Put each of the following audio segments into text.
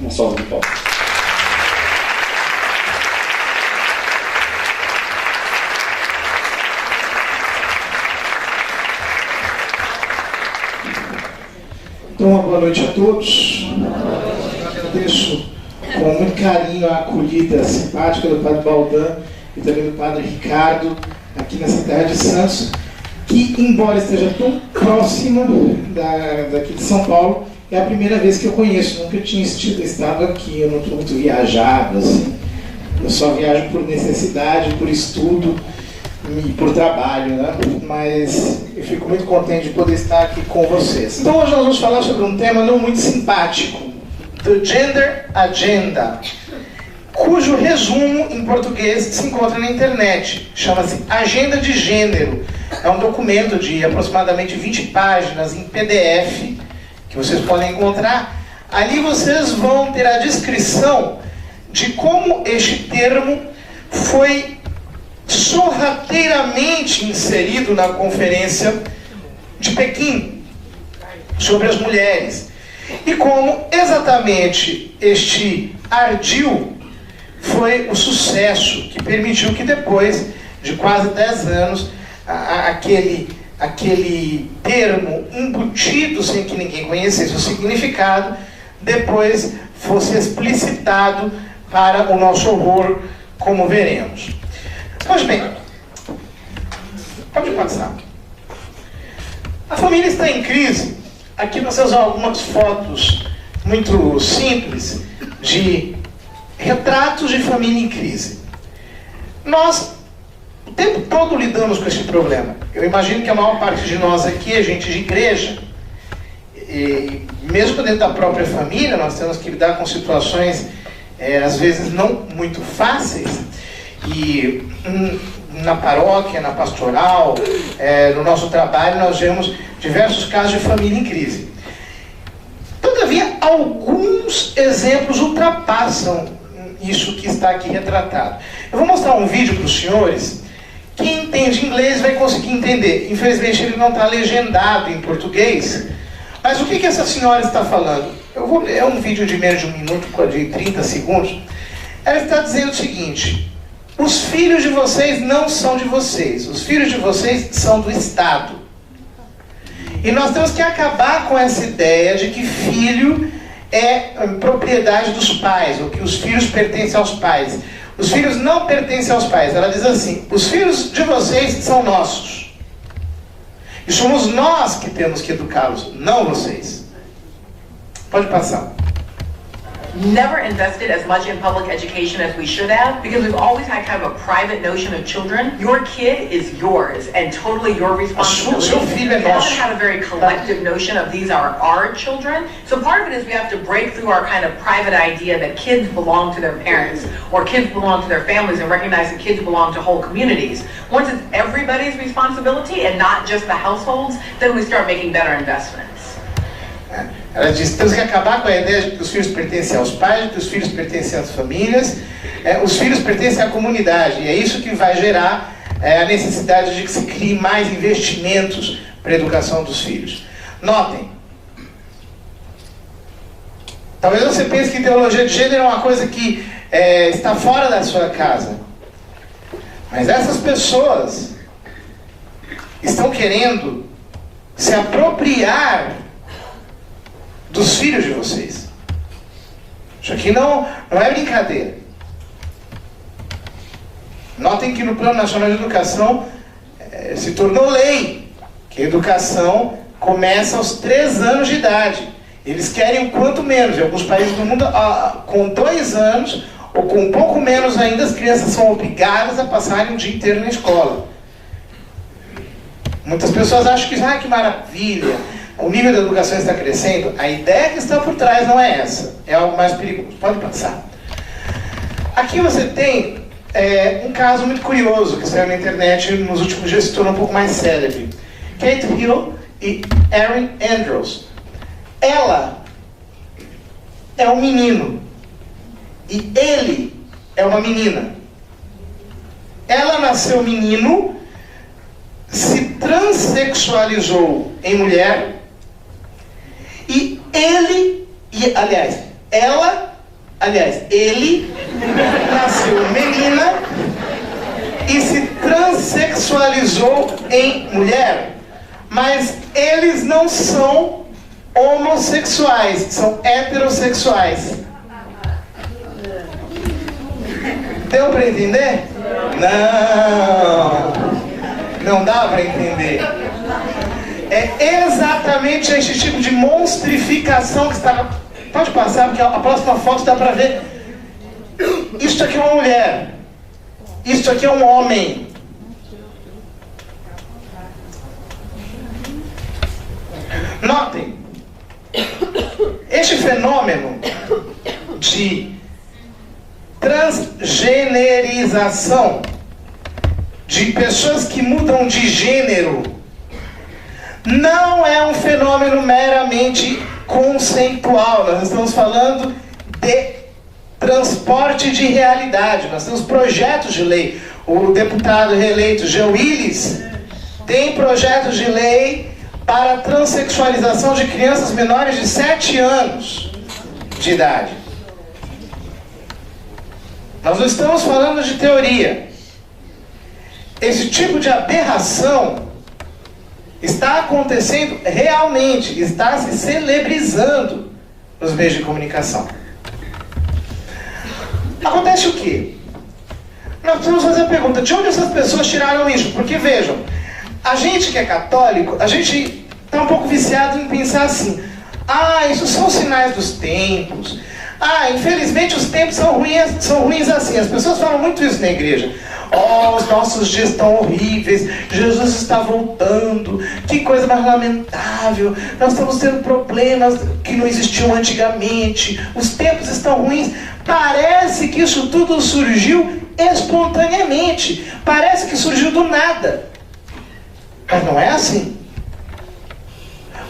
Uma salva de palmas. Então, uma boa noite a todos. Agradeço com muito carinho a acolhida simpática do Padre Baldan e também do Padre Ricardo aqui nessa terra de Santos, que, embora esteja tão próxima daqui de São Paulo, é a primeira vez que eu conheço. Nunca tinha estado aqui, eu não estou muito viajado, assim. Eu só viajo por necessidade, por estudo e por trabalho, né? Mas eu fico muito contente de poder estar aqui com vocês. Então hoje nós vamos falar sobre um tema não muito simpático, The Gender Agenda, cujo resumo em português se encontra na internet. Chama-se Agenda de Gênero. É um documento de aproximadamente 20 páginas em PDF que vocês podem encontrar. Ali vocês vão ter a descrição de como este termo foi sorrateiramente inserido na Conferência de Pequim sobre as mulheres e como exatamente este ardil foi o sucesso que permitiu que depois de quase 10 anos aquele termo embutido sem que ninguém conhecesse o significado depois fosse explicitado para o nosso horror, como veremos. Pois bem, pode passar. A família está em crise. Aqui vocês vão algumas fotos muito simples de retratos de família em crise. Nós, o tempo todo, lidamos com esse problema. Eu imagino que a maior parte de nós aqui é gente de igreja. E mesmo dentro da própria família, nós temos que lidar com situações, às vezes, não muito fáceis. E na paróquia, na pastoral, no nosso trabalho, nós vemos diversos casos de família em crise. Todavia, alguns exemplos ultrapassam isso que está aqui retratado. Eu vou mostrar um vídeo para os senhores. Quem entende inglês vai conseguir entender. Infelizmente, ele não está legendado em português. Mas o que essa senhora está falando? Eu vou ler, é um vídeo de menos de 1 minuto, de 30 segundos. Ela está dizendo o seguinte: os filhos de vocês não são de vocês. Os filhos de vocês são do Estado. E nós temos que acabar com essa ideia de que filho é propriedade dos pais, ou que os filhos pertencem aos pais. Os filhos não pertencem aos pais. Ela diz assim: os filhos de vocês são nossos. E somos nós que temos que educá-los, não vocês. Pode passar. Never invested as much in public education as we should have because we've always had kind of a private notion of children. Your kid is yours and totally your responsibility. We haven't had a very collective notion of these are our children. So part of it is we have to break through our kind of private idea that kids belong to their parents or kids belong to their families and recognize that kids belong to whole communities. Once it's everybody's responsibility and not just the households, then we start making better investments. Ela diz que temos que acabar com a ideia de que os filhos pertencem aos pais, de que os filhos pertencem às famílias, os filhos pertencem à comunidade. E é isso que vai gerar a necessidade de que se crie mais investimentos para a educação dos filhos. Notem, talvez você pense que ideologia de gênero é uma coisa que está fora da sua casa. Mas essas pessoas estão querendo se apropriar dos filhos de vocês. Isso aqui não é brincadeira. Notem que no Plano Nacional de Educação se tornou lei que a educação começa aos 3 anos de idade. Eles querem o quanto menos. Em alguns países do mundo, com 2 anos ou com um pouco menos ainda, as crianças são obrigadas a passarem o dia inteiro na escola. Muitas pessoas acham que que maravilha, o nível da educação está crescendo. A ideia que está por trás não é essa, é algo mais perigoso. Pode passar. Aqui você tem um caso muito curioso que saiu na internet nos últimos dias, se tornou um pouco mais célebre. Kate Hill e Erin Andrews. Ela é um menino e ele é uma menina. Ela nasceu menino, se transexualizou em mulher, e ele, aliás, ele nasceu menina e se transexualizou em mulher. Mas eles não são homossexuais, são heterossexuais. Deu para entender? Não dá para entender. É exatamente esse tipo de monstrificação que está... Pode passar, porque a próxima foto dá para ver. Isto aqui é uma mulher. Isto aqui é um homem. Notem, este fenômeno de transgenerização, de pessoas que mudam de gênero, não é um fenômeno meramente conceitual. Nós estamos falando de transporte de realidade. Nós temos projetos de lei. O deputado reeleito Jean Willis tem projetos de lei para a transexualização de crianças menores de 7 anos de idade. Nós não estamos falando de teoria. Esse tipo de aberração está acontecendo realmente, está se celebrizando nos meios de comunicação. Acontece o quê? Nós precisamos fazer a pergunta, de onde essas pessoas tiraram isso? Porque vejam, a gente que é católico, a gente está um pouco viciado em pensar assim: isso são sinais dos tempos. Infelizmente os tempos são ruins assim. As pessoas falam muito isso na igreja. Os nossos dias estão horríveis, Jesus está voltando, que coisa mais lamentável, nós estamos tendo problemas que não existiam antigamente, os tempos estão ruins. Parece que isso tudo surgiu espontaneamente, parece que surgiu do nada. Mas não é assim.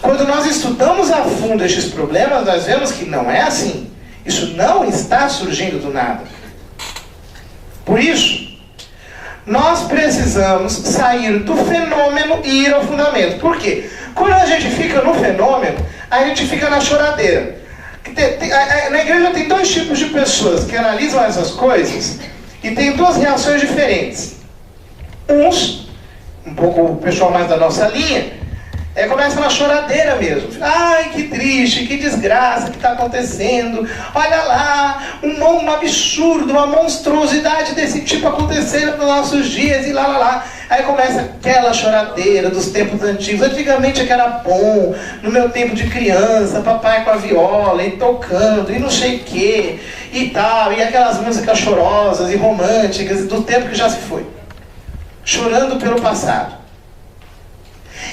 Quando nós estudamos a fundo estes problemas, nós vemos que não é assim. Isso não está surgindo do nada. Por isso, nós precisamos sair do fenômeno e ir ao fundamento. Por quê? Quando a gente fica no fenômeno, a gente fica na choradeira. Na igreja tem 2 tipos de pessoas que analisam essas coisas e tem 2 reações diferentes. Uns, um pouco o pessoal mais da nossa linha, começa na choradeira mesmo. Que triste, que desgraça que está acontecendo. Olha lá, um absurdo, uma monstruosidade desse tipo acontecendo nos nossos dias e lá. Aí começa aquela choradeira dos tempos antigos. Antigamente é que era bom, no meu tempo de criança, papai com a viola e tocando e não sei o que e tal. E aquelas músicas chorosas e românticas do tempo que já se foi. Chorando pelo passado.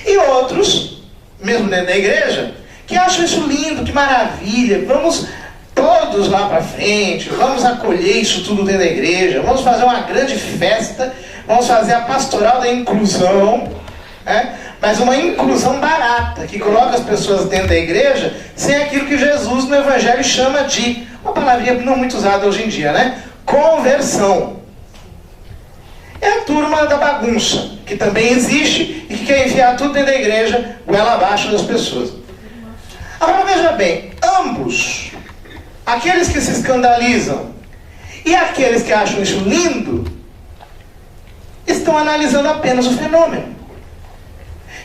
E outros, mesmo dentro da igreja, que acham isso lindo, que maravilha, vamos todos lá para frente, vamos acolher isso tudo dentro da igreja, vamos fazer uma grande festa, vamos fazer a pastoral da inclusão, mas uma inclusão barata, que coloca as pessoas dentro da igreja sem aquilo que Jesus no Evangelho chama de, uma palavrinha não muito usada hoje em dia, conversão. É a turma da bagunça, que também existe e que quer enfiar tudo dentro da igreja, goela abaixo das pessoas. Agora veja bem, ambos, aqueles que se escandalizam e aqueles que acham isso lindo, estão analisando apenas o fenômeno.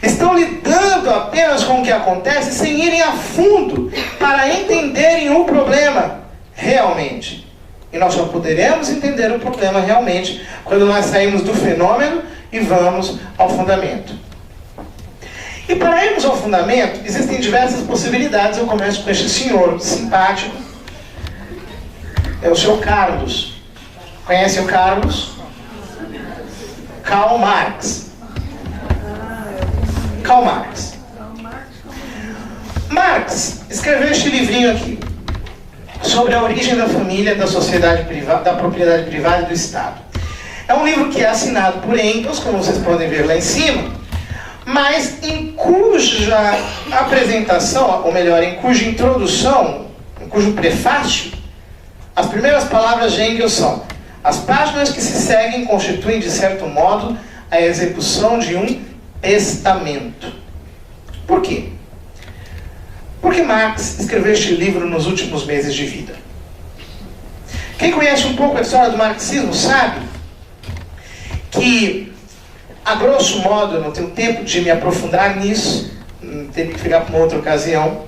Estão lidando apenas com o que acontece sem irem a fundo para entenderem o problema realmente. E nós só poderemos entender o problema realmente quando nós saímos do fenômeno e vamos ao fundamento. E para irmos ao fundamento, existem diversas possibilidades. Eu começo com este senhor simpático. É o senhor Carlos. Conhece o Carlos? Karl Marx. Karl Marx. Marx escreveu este livrinho aqui, sobre a origem da família, da sociedade privada, da propriedade privada e do Estado. É um livro que é assinado por Engels, como vocês podem ver lá em cima, mas em cuja apresentação, ou melhor, em cuja introdução, em cujo prefácio, as primeiras palavras de Engels são: as páginas que se seguem constituem, de certo modo, a execução de um testamento. Por quê? Por que Marx escreveu este livro nos últimos meses de vida? Quem conhece um pouco a história do marxismo sabe que, a grosso modo, eu não tenho tempo de me aprofundar nisso, teria que ficar para uma outra ocasião,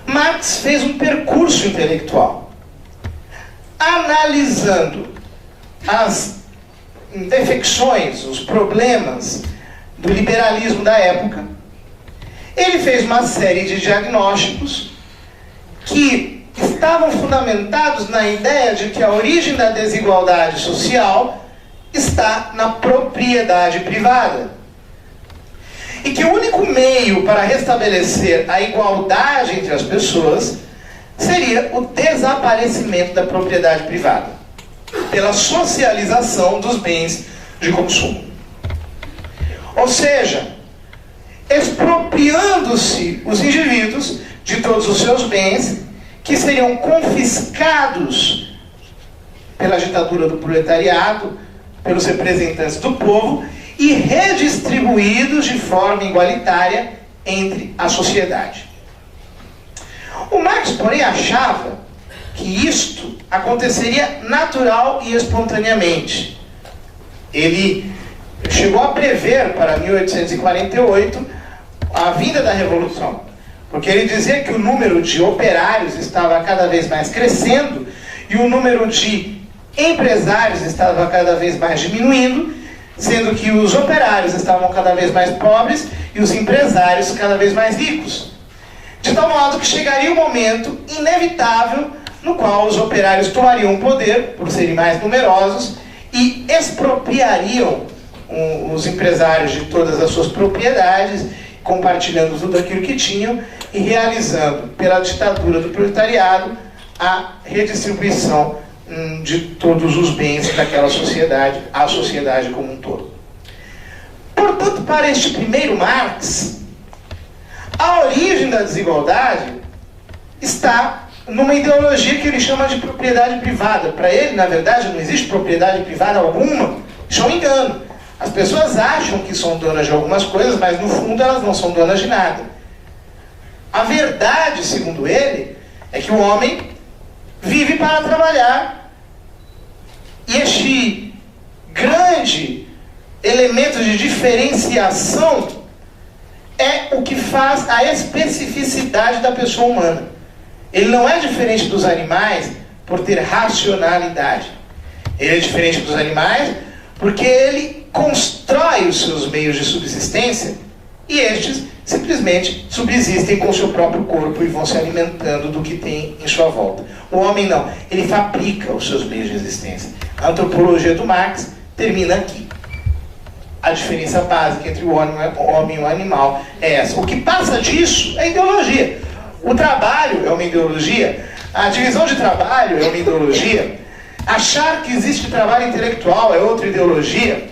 Marx fez um percurso intelectual, analisando as defecções, os problemas do liberalismo da época. Ele fez uma série de diagnósticos que estavam fundamentados na ideia de que a origem da desigualdade social está na propriedade privada. E que o único meio para restabelecer a igualdade entre as pessoas seria o desaparecimento da propriedade privada, pela socialização dos bens de consumo. Ou seja, expropriando-se os indivíduos de todos os seus bens, que seriam confiscados pela ditadura do proletariado, pelos representantes do povo, e redistribuídos de forma igualitária entre a sociedade. O Marx, porém, achava que isto aconteceria natural e espontaneamente. Ele chegou a prever para 1848 a vinda da Revolução, porque ele dizia que o número de operários estava cada vez mais crescendo e o número de empresários estava cada vez mais diminuindo, sendo que os operários estavam cada vez mais pobres e os empresários cada vez mais ricos. De tal modo que chegaria um momento inevitável no qual os operários tomariam o poder, por serem mais numerosos, e expropriariam os empresários de todas as suas propriedades, compartilhando tudo aquilo que tinham e realizando, pela ditadura do proletariado, a redistribuição de todos os bens daquela sociedade, a sociedade como um todo. Portanto, para este primeiro Marx, a origem da desigualdade está numa ideologia que ele chama de propriedade privada. Para ele, na verdade, não existe propriedade privada alguma. Isso é um engano. As pessoas acham que são donas de algumas coisas, mas no fundo elas não são donas de nada. A verdade, segundo ele, é que o homem vive para trabalhar. E este grande elemento de diferenciação é o que faz a especificidade da pessoa humana. Ele não é diferente dos animais por ter racionalidade. Ele é diferente dos animais porque ele constrói os seus meios de subsistência e estes simplesmente subsistem com o seu próprio corpo e vão se alimentando do que tem em sua volta. O homem não, ele fabrica os seus meios de existência. A antropologia do Marx termina aqui. A diferença básica entre o homem e o animal é essa. O que passa disso é ideologia. O trabalho é uma ideologia, a divisão de trabalho é uma ideologia, achar que existe trabalho intelectual é outra ideologia,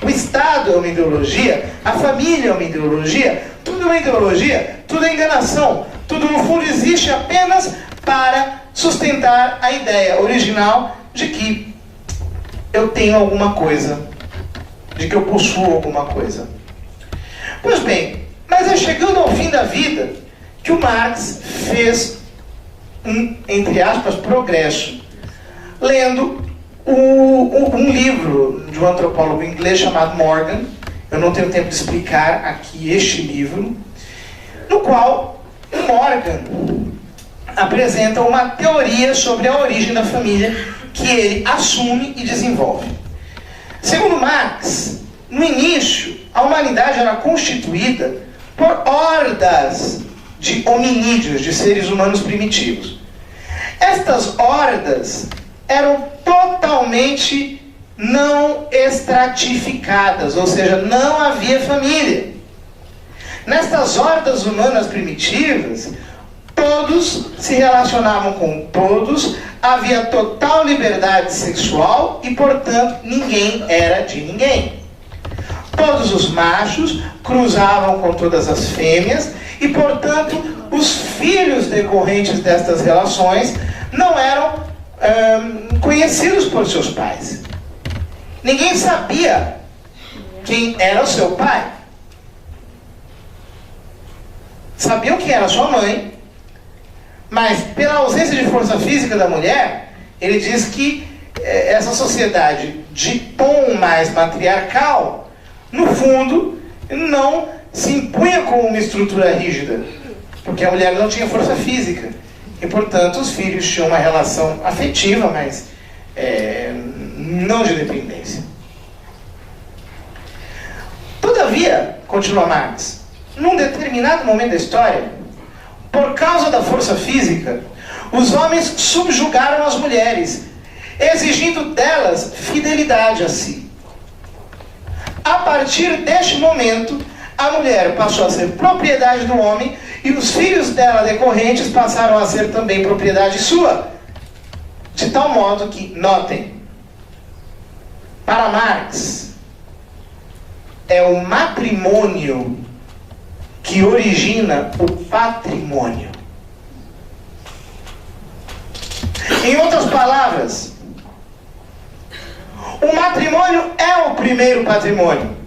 o Estado é uma ideologia, a família é uma ideologia, tudo é uma ideologia, tudo é enganação, tudo no fundo existe apenas para sustentar a ideia original de que eu tenho alguma coisa, de que eu possuo alguma coisa. Pois bem, mas é chegando ao fim da vida que o Marx fez um, entre aspas, progresso, lendo um livro de um antropólogo inglês chamado Morgan. Eu não tenho tempo de explicar aqui este livro, no qual o Morgan apresenta uma teoria sobre a origem da família que ele assume e desenvolve. Segundo Marx, no início, a humanidade era constituída por hordas de hominídeos, de seres humanos primitivos. Estas hordas eram totalmente não estratificadas, ou seja, não havia família. Nestas hordas humanas primitivas, todos se relacionavam com todos, havia total liberdade sexual e, portanto, ninguém era de ninguém. Todos os machos cruzavam com todas as fêmeas e, portanto, os filhos decorrentes destas relações não eram conhecidos por seus pais. Ninguém sabia quem era o seu pai. Sabiam quem era sua mãe Mas, pela ausência de força física da mulher, ele diz que essa sociedade de tom mais matriarcal, no fundo, não se impunha como uma estrutura rígida, porque a mulher não tinha força física. E, portanto, os filhos tinham uma relação afetiva, mas não de dependência. Todavia, continua Marx, num determinado momento da história, por causa da força física, os homens subjugaram as mulheres, exigindo delas fidelidade a si. A partir deste momento, a mulher passou a ser propriedade do homem e os filhos dela decorrentes passaram a ser também propriedade sua. De tal modo que, notem, para Marx, é o matrimônio que origina o patrimônio. Em outras palavras, o matrimônio é o primeiro patrimônio.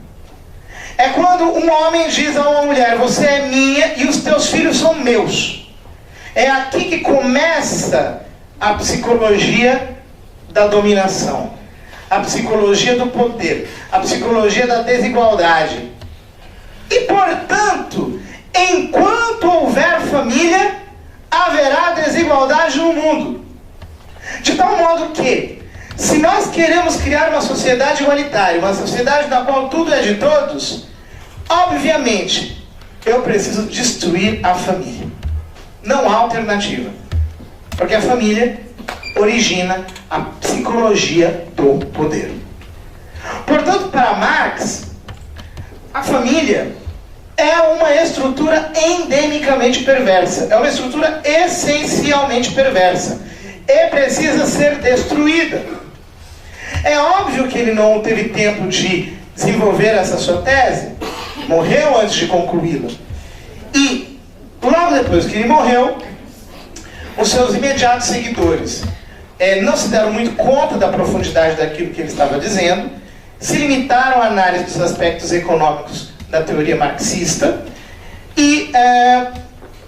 É quando um homem diz a uma mulher, você é minha e os teus filhos são meus. É aqui que começa a psicologia da dominação, a psicologia do poder, a psicologia da desigualdade. E, portanto, enquanto houver família, haverá desigualdade no mundo. De tal modo que, se nós queremos criar uma sociedade igualitária, uma sociedade na qual tudo é de todos, obviamente, eu preciso destruir a família. Não há alternativa. Porque a família origina a psicologia do poder. Portanto, para Marx, a família é uma estrutura endemicamente perversa. É uma estrutura essencialmente perversa. E precisa ser destruída. É óbvio que ele não teve tempo de desenvolver essa sua tese. Morreu antes de concluí-la. E, logo depois que ele morreu, os seus imediatos seguidores não se deram muito conta da profundidade daquilo que ele estava dizendo, se limitaram à análise dos aspectos econômicos da teoria marxista e,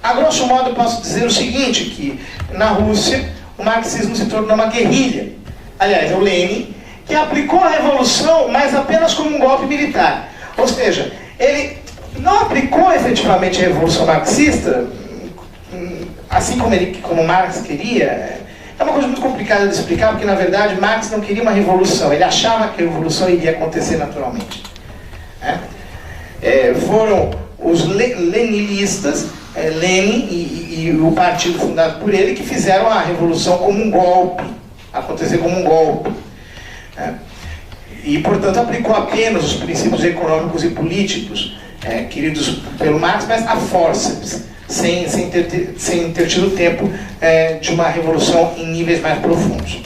a grosso modo, posso dizer o seguinte, que na Rússia o marxismo se tornou uma guerrilha. Aliás, é o Lenin que aplicou a revolução, mas apenas como um golpe militar. Ou seja, ele não aplicou efetivamente a revolução marxista, assim como Marx queria. É uma coisa muito complicada de explicar, porque na verdade Marx não queria uma revolução, ele achava que a revolução iria acontecer naturalmente. Foram os leninistas, Lenin e o partido fundado por ele, que fizeram a revolução como um golpe, acontecer como um golpe. E, portanto, aplicou apenas os princípios econômicos e políticos queridos pelo Marx, mas a forceps, sem ter tido tempo de uma revolução em níveis mais profundos.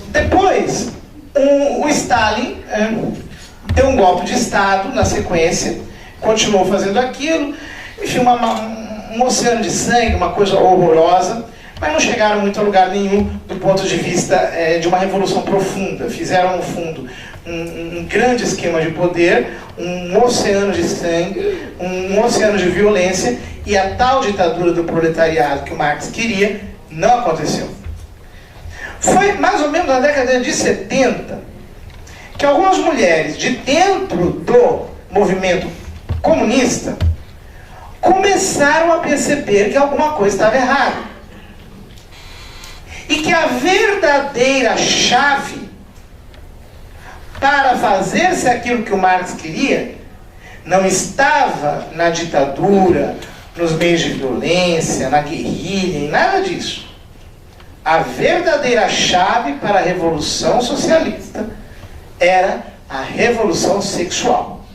Depois, o Stalin deu um golpe de Estado na sequência, continuou fazendo aquilo, enfim, um oceano de sangue, uma coisa horrorosa, mas não chegaram muito a lugar nenhum do ponto de vista de uma revolução profunda. Fizeram, no fundo, um grande esquema de poder, um oceano de sangue, um oceano de violência, e a tal ditadura do proletariado que o Marx queria não aconteceu. Foi mais ou menos na década de 70 que algumas mulheres de dentro do movimento comunista começaram a perceber que alguma coisa estava errada. E que a verdadeira chave para fazer-se aquilo que o Marx queria não estava na ditadura, nos meios de violência, na guerrilha, em nada disso. A verdadeira chave para a revolução socialista era a revolução sexual.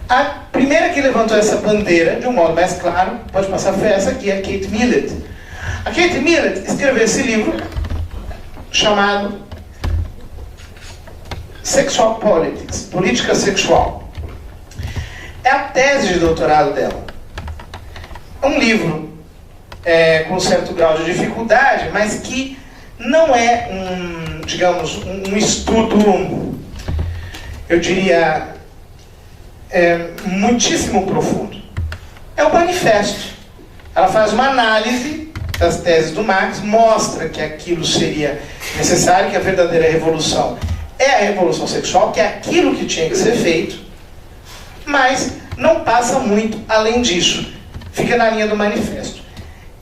A primeira que levantou essa bandeira, de um modo mais claro, pode passar, foi essa aqui, a Kate Millett. A Kate Millett escreveu esse livro chamado Sexual Politics, Política Sexual. É a tese de doutorado dela. É um livro com um certo grau de dificuldade, mas que não é um estudo, eu diria, muitíssimo profundo. É um manifesto. Ela faz uma análise das teses do Marx, mostra que aquilo seria necessário, que a verdadeira revolução é a revolução sexual, que é aquilo que tinha que ser feito, mas não passa muito além disso. Fica na linha do manifesto.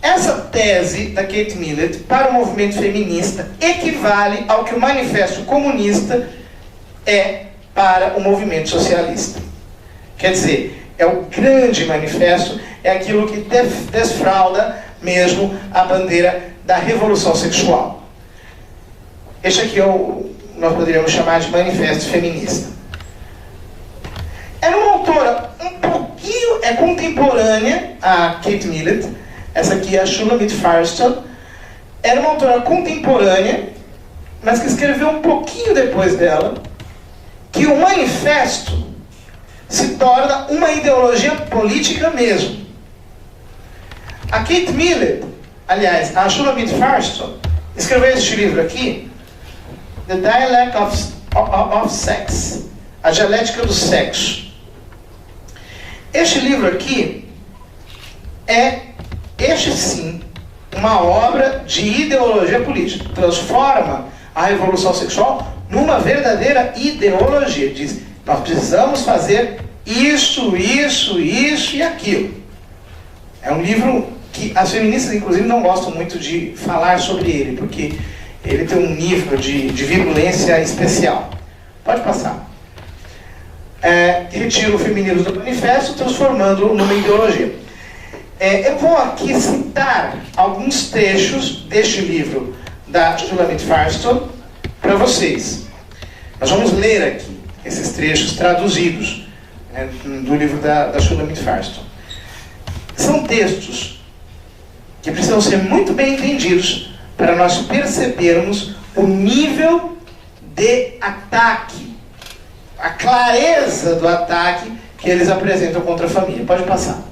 Essa tese da Kate Millett para o movimento feminista equivale ao que o manifesto comunista é para o movimento socialista. Quer dizer, é o grande manifesto, é aquilo que desfralda mesmo a bandeira da revolução sexual. Este aqui é nós poderíamos chamar de manifesto feminista. Era uma autora um pouquinho, é contemporânea a Kate Millett. Essa aqui é a Shulamit Firestone. Era uma autora contemporânea, mas que escreveu um pouquinho depois dela, que o manifesto se torna uma ideologia política mesmo. A Kate Millett, aliás, a Shulamit Firestone, escreveu este livro aqui, The Dialect of Sex, a dialética do sexo. Este livro aqui é, este sim, uma obra de ideologia política. Transforma a revolução sexual numa verdadeira ideologia. Diz, nós precisamos fazer isso, isso, isso e aquilo. É um livro que as feministas, inclusive, não gostam muito de falar sobre ele, porque ele tem um nível de virulência especial. Pode passar. Retira o feminismo do manifesto, transformando-o numa ideologia. Eu vou aqui citar alguns trechos deste livro da Shulamit Firestone para vocês. Nós vamos ler aqui esses trechos traduzidos do livro da Shulamit Firestone. São textos que precisam ser muito bem entendidos para nós percebermos o nível de ataque, a clareza do ataque que eles apresentam contra a família. Pode passar.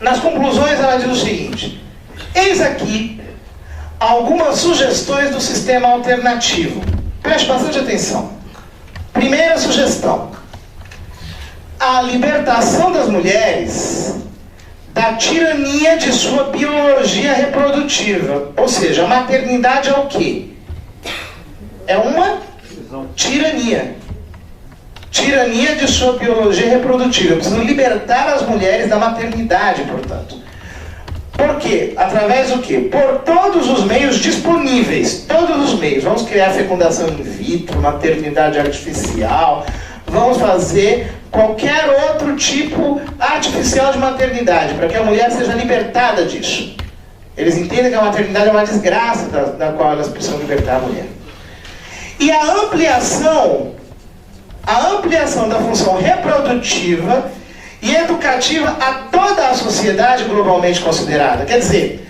Nas conclusões ela diz o seguinte: eis aqui algumas sugestões do sistema alternativo. Preste bastante atenção. Primeira sugestão: a libertação das mulheres da tirania de sua biologia reprodutiva. Ou seja, a maternidade é o quê? É uma tirania. Tirania de sua biologia reprodutiva. Precisam libertar as mulheres da maternidade, portanto. Por quê? Através do quê? Por todos os meios disponíveis. Todos os meios. Vamos criar fecundação in vitro, maternidade artificial. Vamos fazer qualquer outro tipo artificial de maternidade, para que a mulher seja libertada disso. Eles entendem que a maternidade é uma desgraça da qual elas precisam libertar a mulher. E a ampliação da função reprodutiva e educativa a toda a sociedade globalmente considerada. Quer dizer,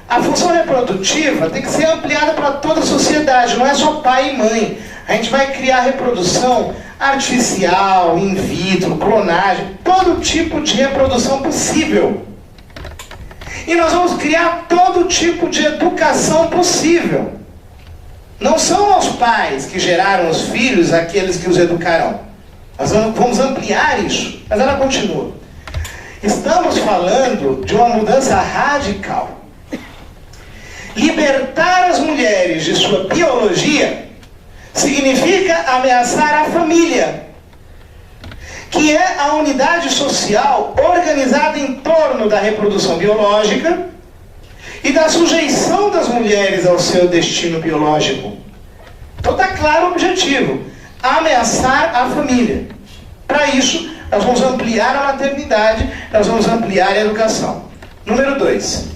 a função reprodutiva tem que ser ampliada para toda a sociedade, não é só pai e mãe. A gente vai criar reprodução artificial, in vitro, clonagem, todo tipo de reprodução possível. E nós vamos criar todo tipo de educação possível. Não são os pais que geraram os filhos aqueles que os educarão. Nós vamos ampliar isso. Mas ela continua. Estamos falando de uma mudança radical. Libertar as mulheres de sua biologia significa ameaçar a família, que é a unidade social organizada em torno da reprodução biológica e da sujeição das mulheres ao seu destino biológico. Então está claro o objetivo: ameaçar a família. Para isso, nós vamos ampliar a maternidade, nós vamos ampliar a educação. Número 2.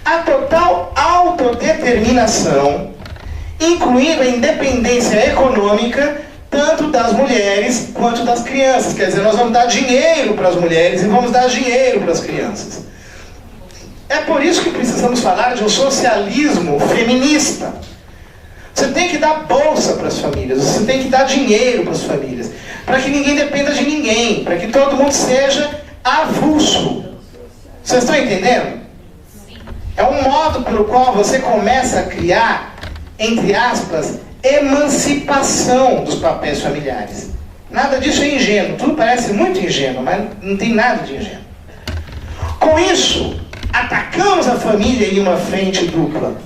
A total autodeterminação, incluindo a independência econômica, tanto das mulheres quanto das crianças. Quer dizer, nós vamos dar dinheiro para as mulheres e vamos dar dinheiro para as crianças. É por isso que precisamos falar de um socialismo feminista. Você tem que dar bolsa para as famílias, você tem que dar dinheiro para as famílias, para que ninguém dependa de ninguém, para que todo mundo seja avulso. Vocês estão entendendo? É um modo pelo qual você começa a criar, entre aspas, emancipação dos papéis familiares. Nada disso é ingênuo. Tudo parece muito ingênuo, mas não tem nada de ingênuo. Com isso, atacamos a família em uma frente dupla,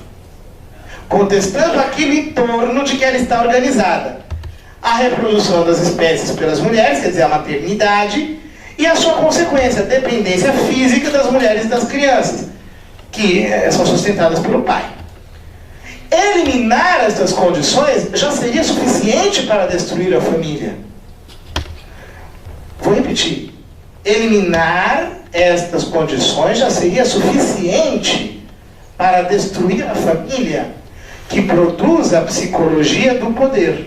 contestando aquilo em torno de que ela está organizada. A reprodução das espécies pelas mulheres, quer dizer, a maternidade, e a sua consequência, a dependência física das mulheres e das crianças, que são sustentadas pelo pai. Eliminar essas condições já seria suficiente para destruir a família. Vou repetir. Eliminar estas condições já seria suficiente para destruir a família, que produz a psicologia do poder.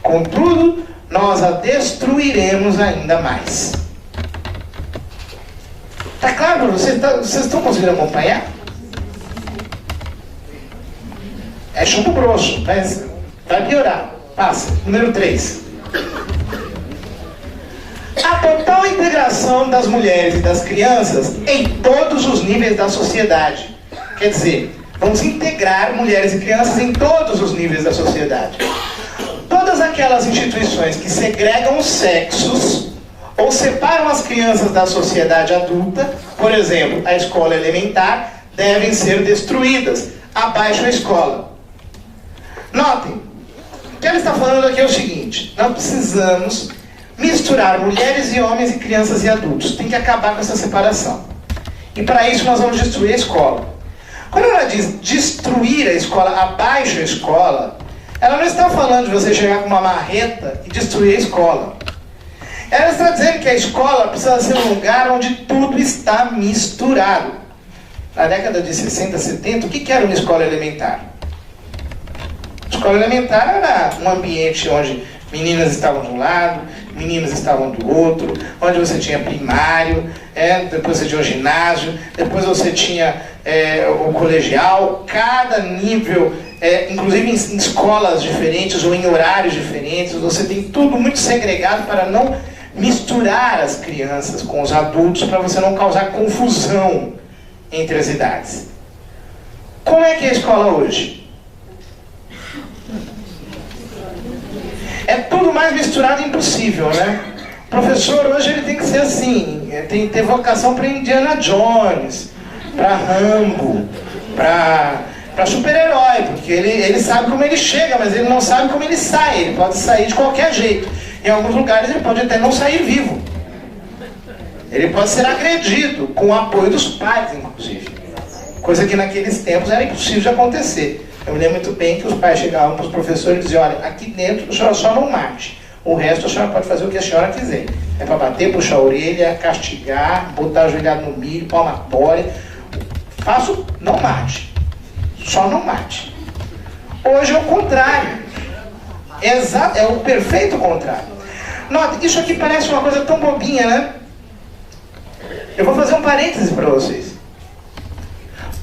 Contudo, nós a destruiremos ainda mais. Tá claro para vocês? Vocês estão conseguindo acompanhar? É chumbo grosso, mas vai piorar. Passa. Número 3. A total integração das mulheres e das crianças em todos os níveis da sociedade. Quer dizer, vamos integrar mulheres e crianças em todos os níveis da sociedade. Todas aquelas instituições que segregam os sexos ou separam as crianças da sociedade adulta, por exemplo, a escola elementar, devem ser destruídas. Abaixo a escola. Notem, o que ela está falando aqui é o seguinte: nós precisamos misturar mulheres e homens e crianças e adultos. Tem que acabar com essa separação. E para isso nós vamos destruir a escola. Quando ela diz destruir a escola, abaixo a escola, ela não está falando de você chegar com uma marreta e destruir a escola. Ela está dizendo que a escola precisa ser um lugar onde tudo está misturado. Na década de 60, 70, o que era uma escola elementar? A escola elementar era um ambiente onde meninas estavam de um lado, meninos estavam do outro, onde você tinha primário, depois você tinha o ginásio, depois você tinha o colegial, cada nível, inclusive em escolas diferentes ou em horários diferentes, você tem tudo muito segregado para não misturar as crianças com os adultos, para você não causar confusão entre as idades. Como é que é a escola hoje? É tudo mais misturado impossível, né? O professor hoje ele tem que ser assim, tem que ter vocação para Indiana Jones, para Rambo, para super-herói, porque ele sabe como ele chega, mas ele não sabe como ele sai. Ele pode sair de qualquer jeito. Em alguns lugares ele pode até não sair vivo. Ele pode ser agredido, com o apoio dos pais, inclusive. Coisa que naqueles tempos era impossível de acontecer. Eu me lembro muito bem que os pais chegavam para os professores e diziam: olha, aqui dentro a senhora só não mate. O resto a senhora pode fazer o que a senhora quiser. É para bater, puxar a orelha, castigar, botar ajoelhado no milho, palmatória. Faço, não mate. Só não mate. Hoje é o contrário. É o perfeito contrário. Nota, isso aqui parece uma coisa tão bobinha, né? Eu vou fazer um parêntese para vocês.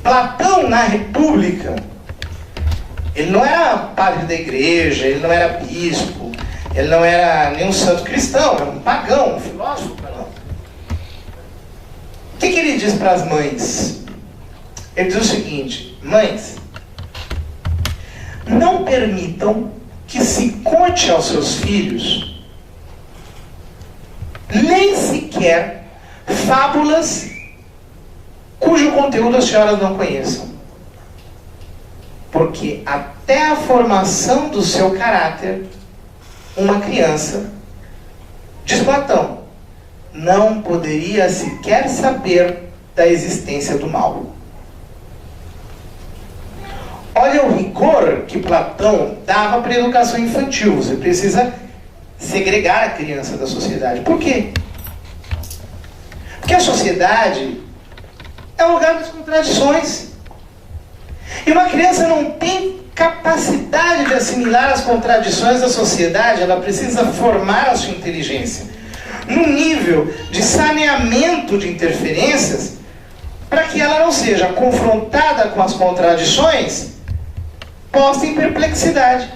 Platão, na República, ele não era padre da igreja, ele não era bispo, ele não era nenhum santo cristão, era um pagão, um filósofo pagão. O que ele diz para as mães? Ele diz o seguinte: mães, não permitam que se conte aos seus filhos nem sequer fábulas cujo conteúdo as senhoras não conheçam. Porque até a formação do seu caráter, uma criança, diz Platão, não poderia sequer saber da existência do mal. Olha o rigor que Platão dava para a educação infantil. Você precisa segregar a criança da sociedade. Por quê? Porque a sociedade é um lugar das contradições. E uma criança não tem capacidade de assimilar as contradições da sociedade. Ela precisa formar a sua inteligência num nível de saneamento de interferências, para que ela não seja confrontada com as contradições, posta em perplexidade.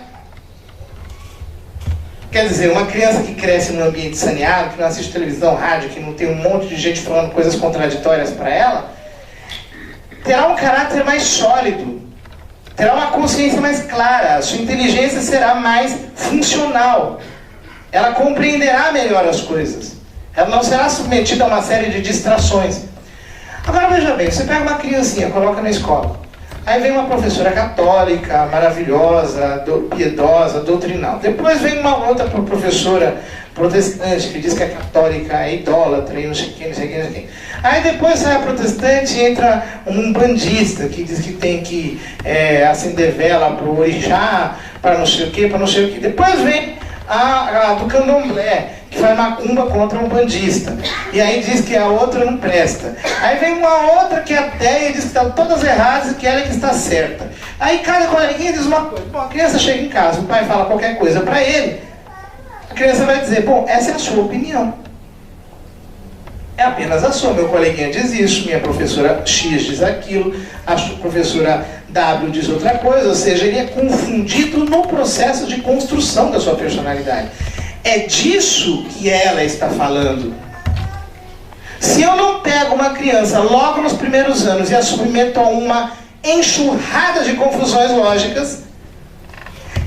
Quer dizer, uma criança que cresce num ambiente saneado, que não assiste televisão, rádio, que não tem um monte de gente falando coisas contraditórias para ela, terá um caráter mais sólido, terá uma consciência mais clara, a sua inteligência será mais funcional, ela compreenderá melhor as coisas, ela não será submetida a uma série de distrações. Agora veja bem, você pega uma criancinha, coloca na escola. Aí vem uma professora católica, maravilhosa, piedosa, doutrinal. Depois vem uma outra professora protestante que diz que é católica, é idólatra e não sei quem, não sei quem, não sei quem. Aí depois sai a protestante e entra um bandista que diz que tem que acender vela para o orixá, para não sei o que, para não sei o que. Depois vem a do candomblé, que faz macumba contra um bandista. E aí diz que a outra não presta. Aí vem uma outra que é ateia e diz que estão todas erradas e que ela é que está certa. Aí cada coleguinha diz uma coisa. Bom, a criança chega em casa, o pai fala qualquer coisa para ele, a criança vai dizer, bom, essa é a sua opinião. É apenas a sua. Meu coleguinha diz isso, minha professora X diz aquilo, a professora W diz outra coisa, ou seja, ele é confundido no processo de construção da sua personalidade. É disso que ela está falando. Se eu não pego uma criança logo nos primeiros anos e a submeto a uma enxurrada de confusões lógicas,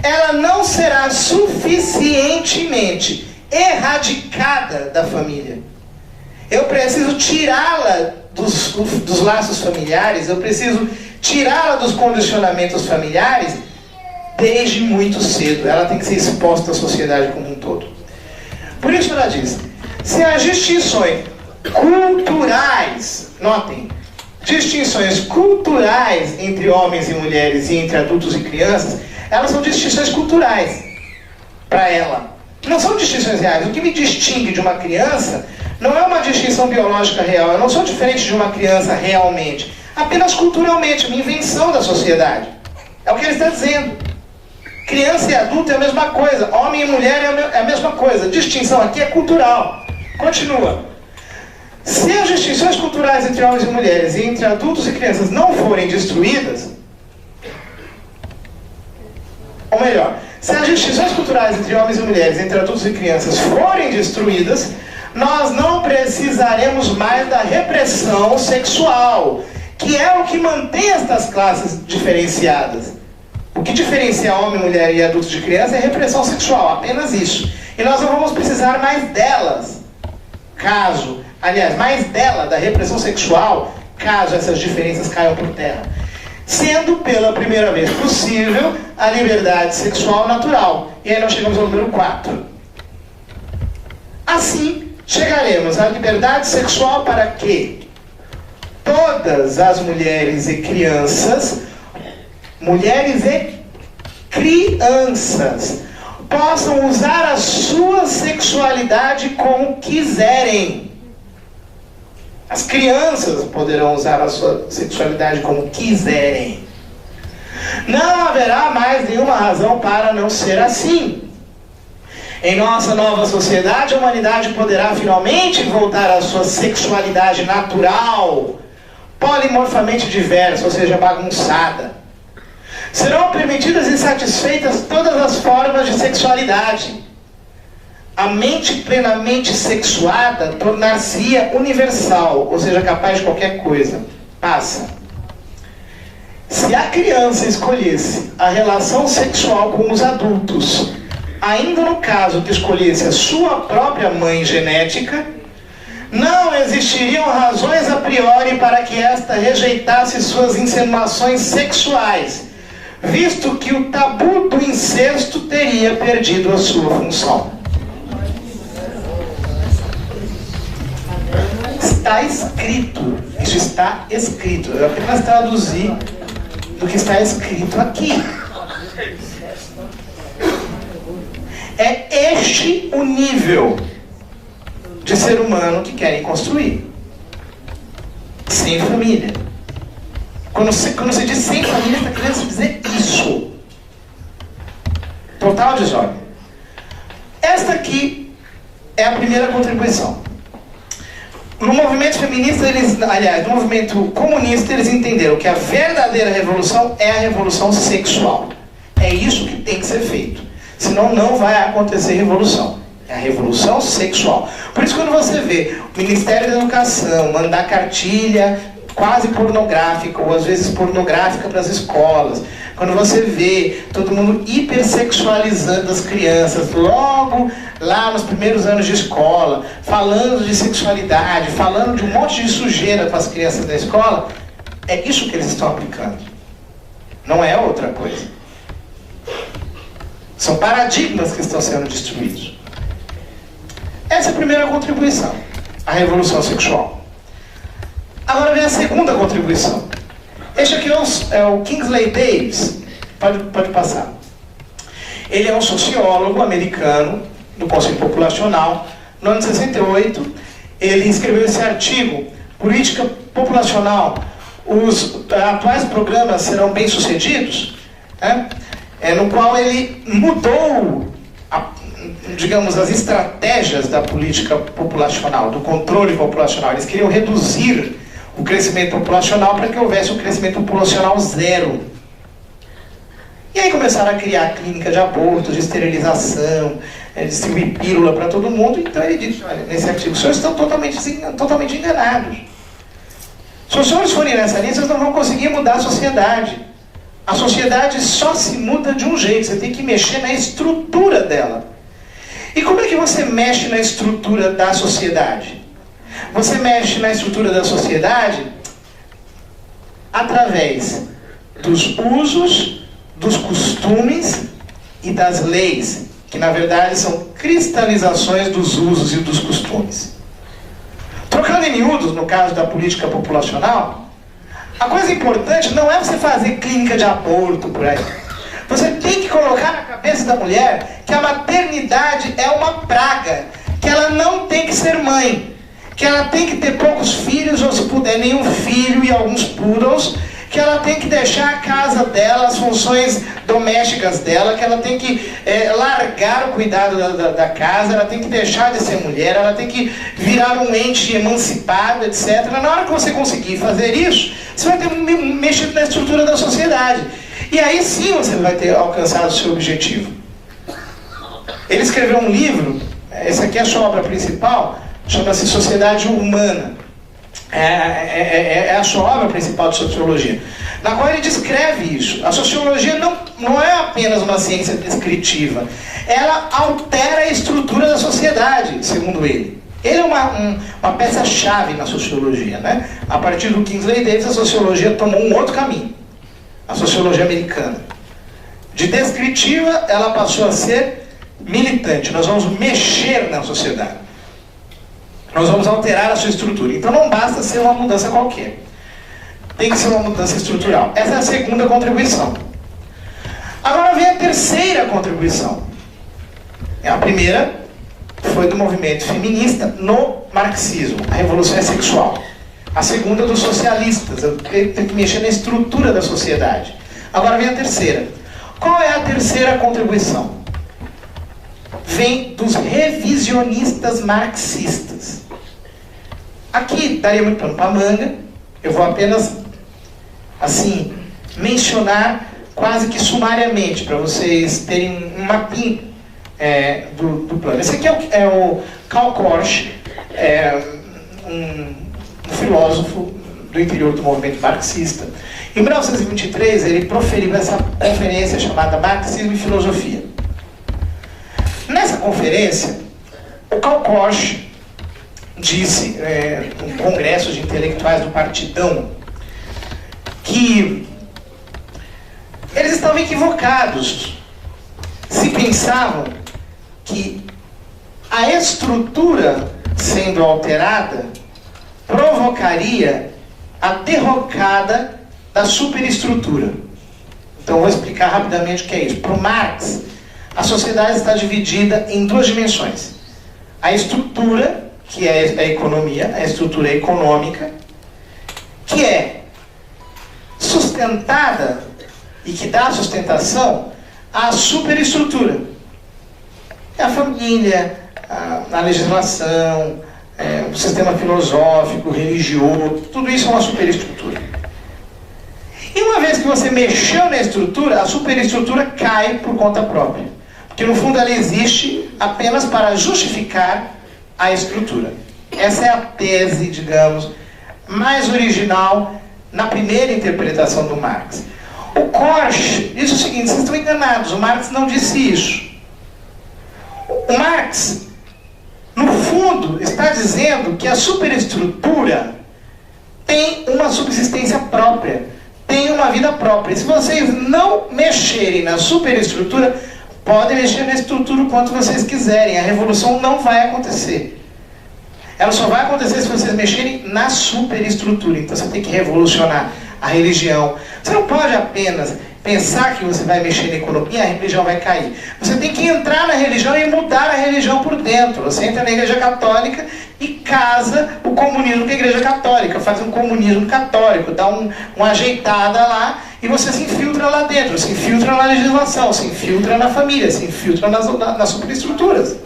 ela não será suficientemente erradicada da família. Eu preciso tirá-la dos laços familiares, eu preciso tirá-la dos condicionamentos familiares desde muito cedo. Ela tem que ser exposta à sociedade como um todo. Por isso ela diz, se as distinções culturais, notem, distinções culturais entre homens e mulheres e entre adultos e crianças, elas são distinções culturais para ela. Não são distinções reais. O que me distingue de uma criança não é uma distinção biológica real. Eu não sou diferente de uma criança realmente. Apenas culturalmente, uma invenção da sociedade. É o que ele está dizendo. Criança e adulto é a mesma coisa. Homem e mulher é a mesma coisa. A distinção aqui é cultural. Continua. Se as distinções culturais entre homens e mulheres e entre adultos e crianças não forem destruídas, ou melhor, se as distinções culturais entre homens e mulheres, entre adultos e crianças forem destruídas, nós não precisaremos mais da repressão sexual, que é o que mantém estas classes diferenciadas. O que diferencia homem, mulher e adulto de criança é repressão sexual, apenas isso. E nós não vamos precisar mais delas, mais dela, da repressão sexual, caso essas diferenças caiam por terra. Sendo pela primeira vez possível a liberdade sexual natural. E aí nós chegamos ao número 4. Assim, chegaremos à liberdade sexual para que todas as mulheres e crianças, possam usar a sua sexualidade como quiserem. As crianças poderão usar a sua sexualidade como quiserem. Não haverá mais nenhuma razão para não ser assim. Em nossa nova sociedade, a humanidade poderá finalmente voltar à sua sexualidade natural, polimorfamente diversa, ou seja, bagunçada. Serão permitidas e satisfeitas todas as formas de sexualidade. A mente plenamente sexuada tornar-se-ia universal, ou seja, capaz de qualquer coisa. Passa. Se a criança escolhesse a relação sexual com os adultos, ainda no caso que escolhesse a sua própria mãe genética, não existiriam razões a priori para que esta rejeitasse suas insinuações sexuais, visto que o tabu do incesto teria perdido a sua função. Está escrito, isso está escrito. Eu apenas traduzi do que está escrito aqui. É este o nível de ser humano que querem construir. Sem família. Quando se diz sem família, está querendo dizer isso. Total desordem. Esta aqui é a primeira contribuição. No movimento feminista, no movimento comunista, eles entenderam que a verdadeira revolução é a revolução sexual. É isso que tem que ser feito. Senão não vai acontecer revolução. É a revolução sexual. Por isso, quando você vê o Ministério da Educação mandar cartilha quase pornográfica, ou às vezes pornográfica para as escolas, quando você vê todo mundo hipersexualizando as crianças, logo lá nos primeiros anos de escola, falando de sexualidade, falando de um monte de sujeira para as crianças da escola, é isso que eles estão aplicando. Não é outra coisa. São paradigmas que estão sendo destruídos. Essa é a primeira contribuição, a revolução sexual. Agora vem a segunda contribuição. Este aqui é o Kingsley Davis. Pode passar. Ele é um sociólogo americano do Conselho Populacional. No ano de 68, ele escreveu esse artigo, Política Populacional. Os atuais programas serão bem-sucedidos? No qual ele mudou, digamos, as estratégias da política populacional, do controle populacional. Eles queriam reduzir o crescimento populacional para que houvesse um crescimento populacional zero. E aí começaram a criar clínica de aborto, de esterilização, distribuir pílula para todo mundo. Então ele disse, olha, nesse artigo, os senhores estão totalmente enganados. Se os senhores forem nessa linha, vocês não vão conseguir mudar a sociedade. A sociedade só se muda de um jeito, você tem que mexer na estrutura dela. E como é que você mexe na estrutura da sociedade? Você mexe na estrutura da sociedade através dos usos, dos costumes e das leis, que na verdade são cristalizações dos usos e dos costumes. Trocando em miúdos, no caso da política populacional, a coisa importante não é você fazer clínica de aborto por aí. Você tem que colocar na cabeça da mulher que a maternidade é uma praga, que ela não tem que ser mãe, que ela tem que ter poucos filhos, ou se puder nenhum filho e alguns poodles, que ela tem que deixar a casa dela, as funções domésticas dela, que ela tem que largar o cuidado da casa, ela tem que deixar de ser mulher, ela tem que virar um ente emancipado, etc. Na hora que você conseguir fazer isso, você vai ter mexido na estrutura da sociedade. E aí sim você vai ter alcançado o seu objetivo. Ele escreveu um livro, essa aqui é a sua obra principal, chama-se Sociedade Humana. É a sua obra principal de sociologia, na qual ele descreve isso. A sociologia não é apenas uma ciência descritiva, ela altera a estrutura da sociedade, segundo ele. Ele é uma peça-chave na sociologia, né? A partir do Kingsley Davis, a sociologia tomou um outro caminho, a sociologia americana. De descritiva, ela passou a ser militante. Nós vamos mexer na sociedade. Nós vamos alterar a sua estrutura. Então não basta ser uma mudança qualquer. Tem que ser uma mudança estrutural. Essa é a segunda contribuição. Agora vem a terceira contribuição. A primeira foi do movimento feminista no marxismo. A revolução é sexual. A segunda dos socialistas. Eu tenho que mexer na estrutura da sociedade. Agora vem a terceira. Qual é a terceira contribuição? Vem dos revisionistas marxistas. Aqui daria muito pano para manga. Eu vou apenas, assim, mencionar quase que sumariamente, para vocês terem um mapinha do plano. Esse aqui é o Karl Korsch, um filósofo do interior do movimento marxista. Em 1923, ele proferiu essa conferência chamada Marxismo e Filosofia. Nessa conferência, o Karl Korsch disse, um congresso de intelectuais do Partidão, que eles estavam equivocados se pensavam que a estrutura sendo alterada provocaria a derrocada da superestrutura. Então vou explicar rapidamente o que é isso. Para o Marx, a sociedade está dividida em duas dimensões. A estrutura, que é a economia, a estrutura econômica, que é sustentada e que dá sustentação à superestrutura. É a família, a legislação, o sistema filosófico, religioso, tudo isso é uma superestrutura. E uma vez que você mexeu na estrutura, a superestrutura cai por conta própria. Porque no fundo ela existe apenas para justificar a estrutura. Essa é a tese, digamos, mais original na primeira interpretação do Marx. O Korsch diz o seguinte: vocês estão enganados, o Marx não disse isso. O Marx, no fundo, está dizendo que a superestrutura tem uma subsistência própria, tem uma vida própria. E se vocês não mexerem na superestrutura, podem mexer na estrutura o quanto vocês quiserem, a revolução não vai acontecer. Ela só vai acontecer se vocês mexerem na superestrutura. Então você tem que revolucionar a religião. Você não pode apenas pensar que você vai mexer na economia e a religião vai cair. Você tem que entrar na religião e mudar a religião por dentro. Você entra na Igreja Católica e casa o comunismo com a Igreja Católica, faz um comunismo católico, dá uma ajeitada lá e você se infiltra lá dentro, se infiltra na legislação, se infiltra na família, se infiltra nas superestruturas.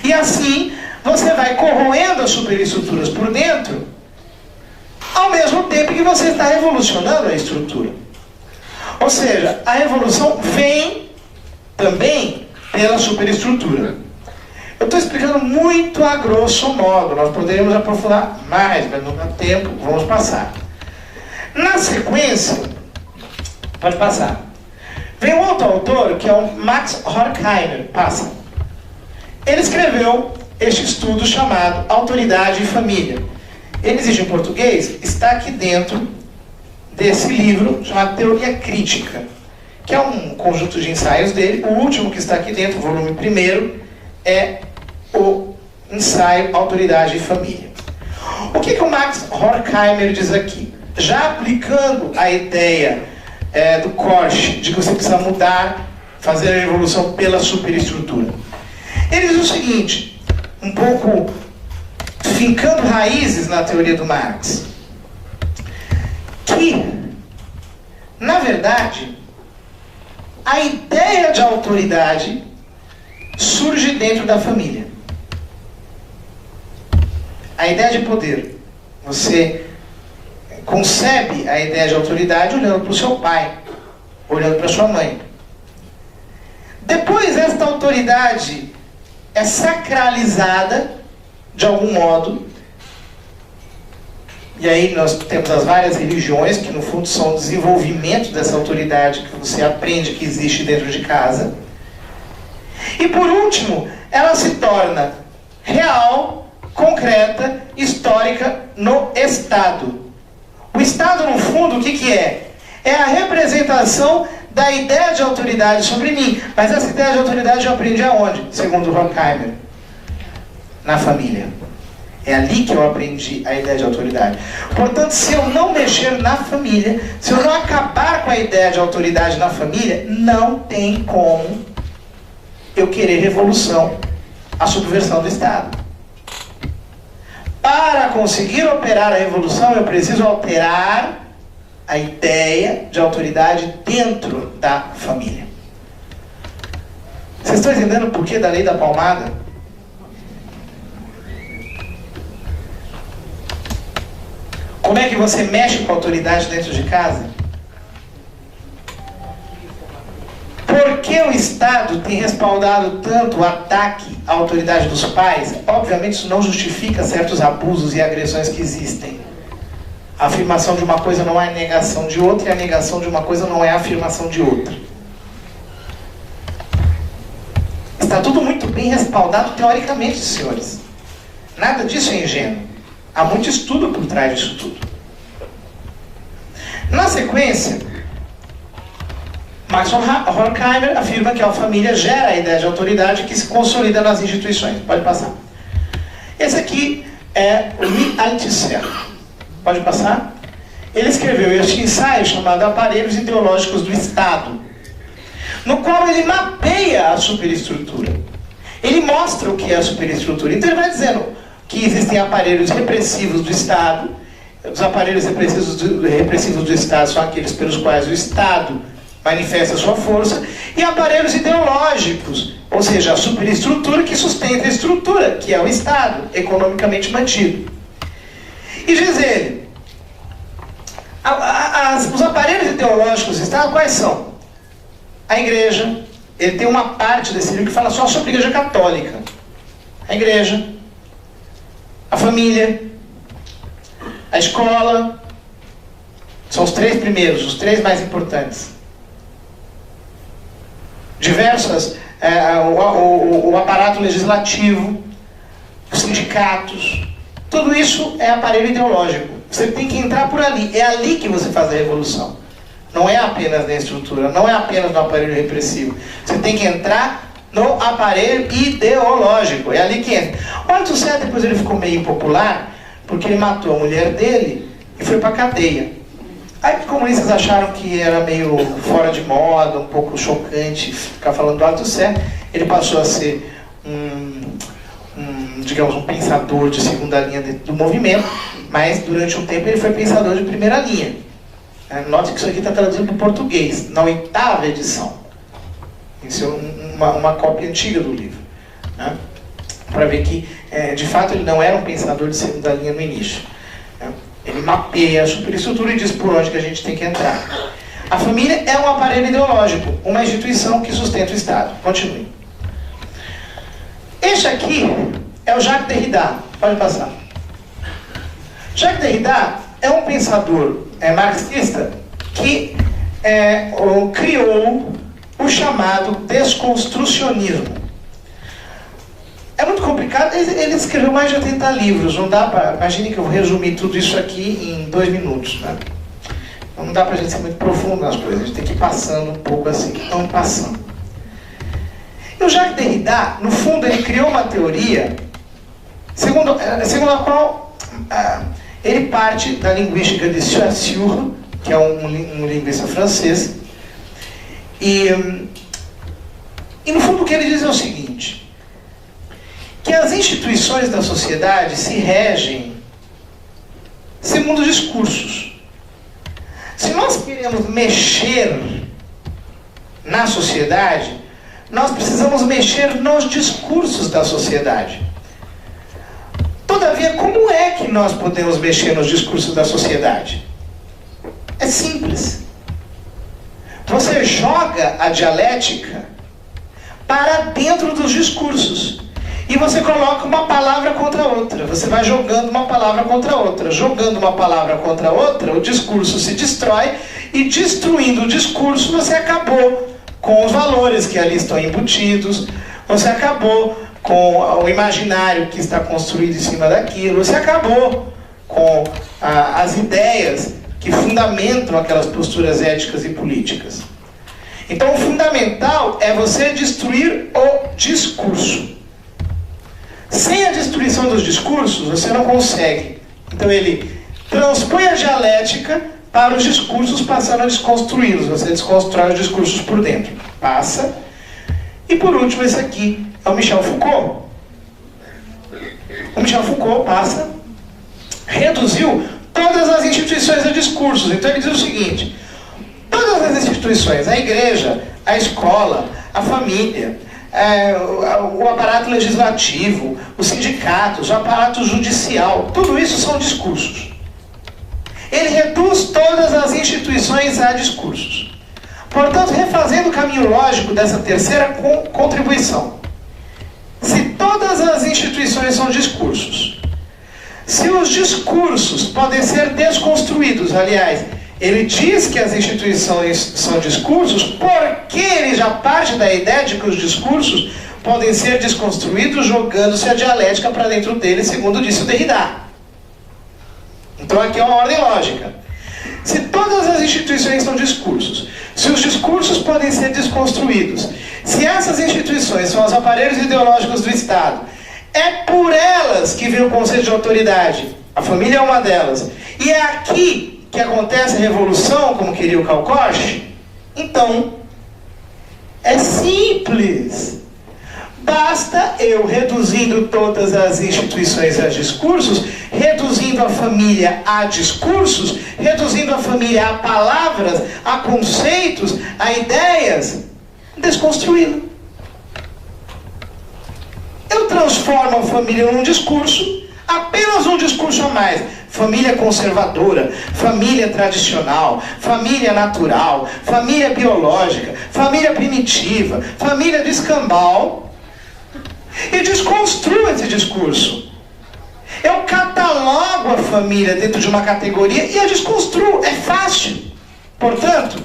E assim você vai corroendo as superestruturas por dentro, ao mesmo tempo que você está revolucionando a estrutura. Ou seja, a revolução vem também pela superestrutura. Eu estou explicando muito a grosso modo, nós poderíamos aprofundar mais, mas não dá tempo, vamos passar. Na sequência, pode passar, vem um outro autor, que é o Max Horkheimer, passa. Ele escreveu este estudo chamado Autoridade e Família. Ele existe em português, está aqui dentro desse livro chamado Teoria Crítica, que é um conjunto de ensaios dele. O último que está aqui dentro, o volume 1º, é o ensaio Autoridade e Família. O que o Max Horkheimer diz aqui? Já aplicando a ideia do Korsch, de que você precisa mudar, fazer a revolução pela superestrutura. Ele diz o seguinte, um pouco fincando raízes na teoria do Marx, que, na verdade, a ideia de autoridade surge dentro da família. A ideia de poder. Você concebe a ideia de autoridade olhando para o seu pai, olhando para sua mãe. Depois, esta autoridade é sacralizada de algum modo. E aí nós temos as várias religiões, que no fundo são o desenvolvimento dessa autoridade que você aprende que existe dentro de casa. E por último, ela se torna real, concreta, histórica no Estado. O Estado, no fundo, o que é? É a representação da ideia de autoridade sobre mim. Mas essa ideia de autoridade eu aprendi aonde? Segundo Horkheimer. Na família. É ali que eu aprendi a ideia de autoridade. Portanto, se eu não mexer na família, se eu não acabar com a ideia de autoridade na família, não tem como eu querer revolução, a subversão do Estado. Para conseguir operar a revolução, eu preciso alterar a ideia de autoridade dentro da família. Vocês estão entendendo o porquê da lei da palmada? Como é que você mexe com a autoridade dentro de casa? Por que o Estado tem respaldado tanto o ataque à autoridade dos pais? Obviamente isso não justifica certos abusos e agressões que existem. A afirmação de uma coisa não é a negação de outra, e a negação de uma coisa não é a afirmação de outra. Está tudo muito bem respaldado teoricamente, senhores. Nada disso é ingênuo. Há muito estudo por trás disso tudo. Na sequência, Max Horkheimer afirma que a família gera a ideia de autoridade que se consolida nas instituições. Pode passar. Esse aqui é Louis Althusser. Pode passar. Ele escreveu este ensaio chamado Aparelhos Ideológicos do Estado, no qual ele mapeia a superestrutura. Ele mostra o que é a superestrutura. Então ele vai dizendo que existem aparelhos repressivos do Estado. Os aparelhos repressivos do Estado são aqueles pelos quais o Estado manifesta a sua força, e aparelhos ideológicos, ou seja, a superestrutura que sustenta a estrutura, que é o Estado, economicamente mantido. E diz ele, os aparelhos ideológicos do Estado, quais são? A igreja, ele tem uma parte desse livro que fala só sobre a Igreja Católica. A igreja, a família, a escola, são os 3 primeiros, os 3 mais importantes. Diversas, o aparato legislativo, os sindicatos, tudo isso é aparelho ideológico. Você tem que entrar por ali, é ali que você faz a revolução. Não é apenas na estrutura, não é apenas no aparelho repressivo. Você tem que entrar no aparelho ideológico, é ali que entra. O Althusser depois ele ficou meio impopular, porque ele matou a mulher dele e foi para a cadeia. Aí os comunistas acharam que era meio fora de moda, um pouco chocante ficar falando do Althusser. Ele passou a ser digamos, um pensador de segunda linha do movimento, mas durante um tempo ele foi pensador de primeira linha. Note que isso aqui está traduzido para o português, na 8ª edição. Isso é uma cópia antiga do livro. Né? Para ver que, de fato, ele não era um pensador de segunda linha no início. Né? Ele mapeia a superestrutura e diz por onde que a gente tem que entrar. A família é um aparelho ideológico, uma instituição que sustenta o Estado. Continue. Este aqui é o Jacques Derrida. Pode passar. Jacques Derrida é um pensador marxista que criou o chamado desconstrucionismo. É muito complicado, ele escreveu mais de 80 livros, não dá para... Imagine que eu vou resumir tudo isso aqui em 2 minutos, né? Não dá para a gente ser muito profundo nas coisas, a gente tem que ir passando um pouco assim, então passando. E o Jacques Derrida, no fundo, ele criou uma teoria segundo a qual ele parte da linguística de Saussure, que é um linguista francês, e no fundo o que ele diz é o seguinte, que as instituições da sociedade se regem segundo discursos. Se nós queremos mexer na sociedade, nós precisamos mexer nos discursos da sociedade. Todavia, como é que nós podemos mexer nos discursos da sociedade? É simples. Você joga a dialética para dentro dos discursos. E você coloca uma palavra contra a outra. Você vai jogando uma palavra contra a outra. Jogando uma palavra contra a outra, o discurso se destrói. E destruindo o discurso, você acabou com os valores que ali estão embutidos. Você acabou com o imaginário que está construído em cima daquilo. Você acabou com as ideias que fundamentam aquelas posturas éticas e políticas. Então o fundamental é você destruir o discurso. Sem a destruição dos discursos, você não consegue. Então ele transpõe a dialética para os discursos, passando a desconstruí-los. Você desconstrói os discursos por dentro. Passa. E por último, esse aqui é o Michel Foucault. O Michel Foucault passa, reduziu todas as instituições a discursos. Então ele diz o seguinte: todas as instituições, a igreja, a escola, a família, o aparato legislativo, os sindicatos, o aparato judicial, tudo isso são discursos. Ele reduz todas as instituições a discursos. Portanto, refazendo o caminho lógico dessa terceira contribuição, se todas as instituições são discursos, se os discursos podem ser desconstruídos, aliás, ele diz que as instituições são discursos porque ele já parte da ideia de que os discursos podem ser desconstruídos jogando-se a dialética para dentro deles, segundo disse o Derrida. Então aqui é uma ordem lógica. Se todas as instituições são discursos, se os discursos podem ser desconstruídos, se essas instituições são os aparelhos ideológicos do Estado, é por elas que vem o conceito de autoridade. A família é uma delas. E é aqui que acontece a revolução, como queria o Karl Korsch. Então, é simples. Basta eu, reduzindo todas as instituições a discursos, reduzindo a família a discursos, reduzindo a família a palavras, a conceitos, a ideias, desconstruí-la. Eu transformo a família num discurso, apenas um discurso a mais. Família conservadora, família tradicional, família natural, família biológica, família primitiva, família do escambau. E desconstruo esse discurso. Eu catalogo logo a família dentro de uma categoria e a desconstruo. É fácil. Portanto,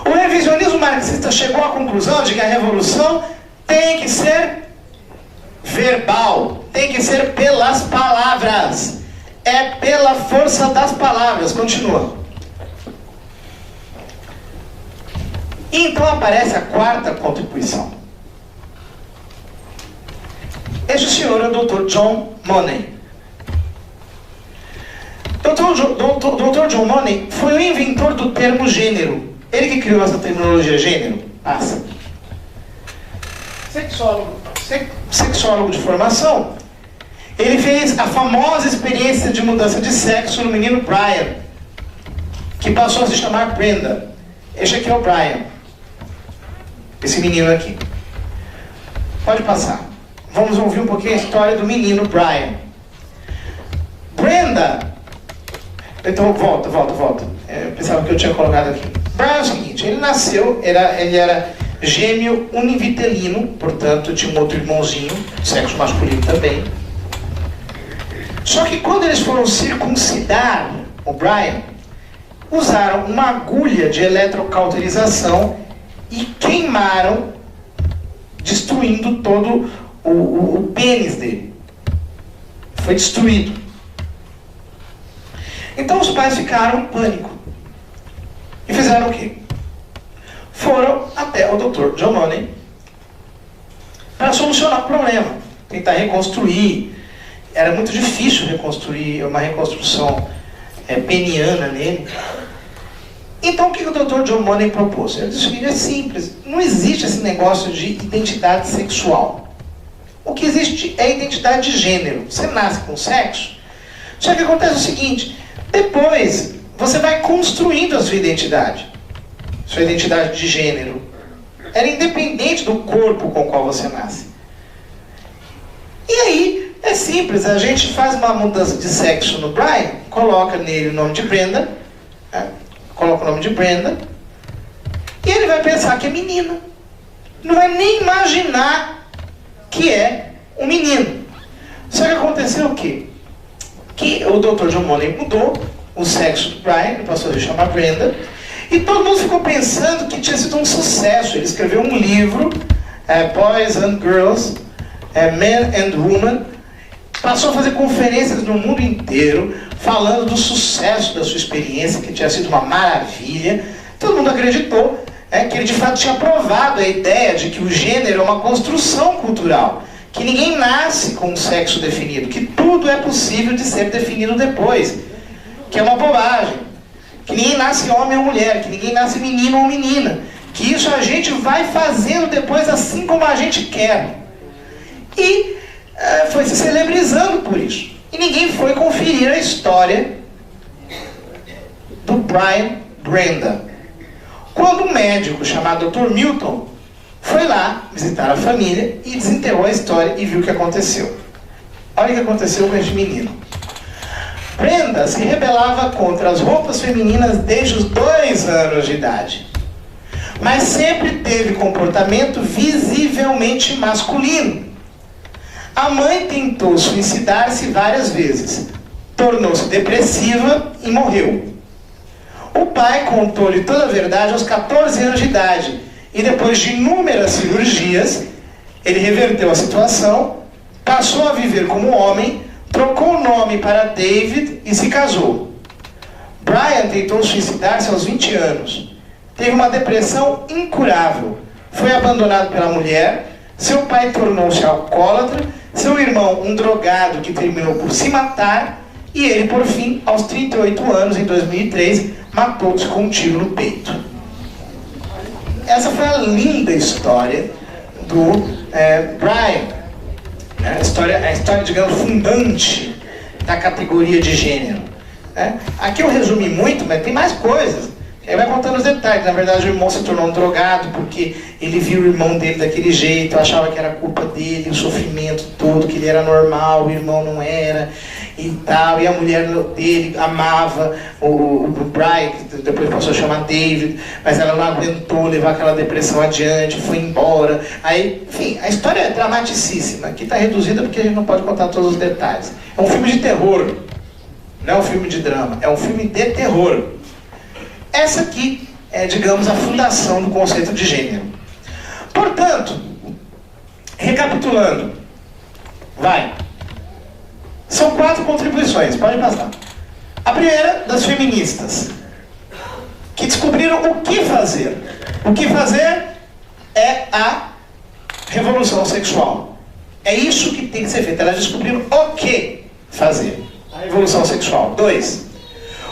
o revisionismo marxista chegou à conclusão de que a revolução tem que ser verbal, tem que ser pelas palavras. É pela força das palavras. Continua. E então aparece a quarta contribuição. Este senhor é o Dr. John Money. Dr. John Money foi o inventor do termo gênero. Ele que criou essa terminologia gênero. Passa. Sexólogo de formação. Ele fez a famosa experiência de mudança de sexo no menino Brian, que passou a se chamar Brenda. Este aqui é o Brian. Esse menino aqui. Pode passar. Vamos ouvir um pouquinho a história do menino Brian. Brenda. Então, volta. Eu pensava que eu tinha colocado aqui. Brian é o seguinte, ele nasceu, ele era gêmeo univitelino, portanto tinha um outro irmãozinho, sexo masculino também. Só que quando eles foram circuncidar o Brian, usaram uma agulha de eletrocauterização e queimaram, destruindo todo o pênis dele. Foi destruído. Então os pais ficaram em pânico. E fizeram o quê? Foram até o Dr. John Money para solucionar o problema. Tentar reconstruir. Era muito difícil reconstruir, uma reconstrução peniana nele. Então o que o Dr. John Money propôs? Ele disse que é simples. Não existe esse negócio de identidade sexual. O que existe é identidade de gênero. Você nasce com sexo. Só que acontece o seguinte, depois você vai construindo a sua identidade de gênero. Era independente do corpo com o qual você nasce. E aí, é simples, a gente faz uma mudança de sexo no Brian, coloca nele o nome de Brenda, coloca o nome de Brenda, e ele vai pensar que é menina. Não vai nem imaginar que é um menino. Só que aconteceu o quê? Que o Dr. John Money mudou o sexo do Brian, ele passou a se chamar Brenda, e todo mundo ficou pensando que tinha sido um sucesso. Ele escreveu um livro, Boys and Girls, Men and Women, passou a fazer conferências no mundo inteiro, falando do sucesso da sua experiência, que tinha sido uma maravilha. Todo mundo acreditou que ele de fato tinha provado a ideia de que o gênero é uma construção cultural, que ninguém nasce com um sexo definido, que tudo é possível de ser definido depois, que é uma bobagem, que ninguém nasce homem ou mulher, que ninguém nasce menino ou menina, que isso a gente vai fazendo depois assim como a gente quer. E foi se celebrizando por isso. E ninguém foi conferir a história do Brian Brenda. Quando um médico chamado Dr. Milton foi lá visitar a família e desenterrou a história e viu o que aconteceu. Olha o que aconteceu com este menino. Brenda se rebelava contra as roupas femininas desde os 2 anos de idade, mas sempre teve comportamento visivelmente masculino. A mãe tentou suicidar-se várias vezes, tornou-se depressiva e morreu. O pai contou-lhe toda a verdade aos 14 anos de idade, e depois de inúmeras cirurgias, ele reverteu a situação, passou a viver como homem, trocou o nome para David e se casou. Brian tentou suicidar-se aos 20 anos. Teve uma depressão incurável. Foi abandonado pela mulher, seu pai tornou-se alcoólatra, seu irmão um drogado que terminou por se matar, e ele, por fim, aos 38 anos, em 2003, matou-se com um tiro no peito. Essa foi a linda história do Brian. A história, digamos, fundante da categoria de gênero. Aqui eu resumi muito, mas tem mais coisas. Ele vai contando os detalhes. Na verdade, o irmão se tornou um drogado porque ele viu o irmão dele daquele jeito, achava que era culpa dele, o sofrimento todo, que ele era normal, o irmão não era. e tal, e a mulher dele amava o Brian, que depois passou a chamar David, mas ela não aguentou levar aquela depressão adiante, foi embora. Aí, enfim, a história é dramaticíssima. Aqui está reduzida porque a gente não pode contar todos os detalhes. É um filme de terror, não é um filme de drama, é um filme de terror. Essa aqui é, digamos, a fundação do conceito de gênero. Portanto, recapitulando, são 4 contribuições, pode passar. A primeira, das feministas, que descobriram o que fazer. O que fazer é a revolução sexual. É isso que tem que ser feito. Elas descobriram o que fazer. A revolução sexual. 2,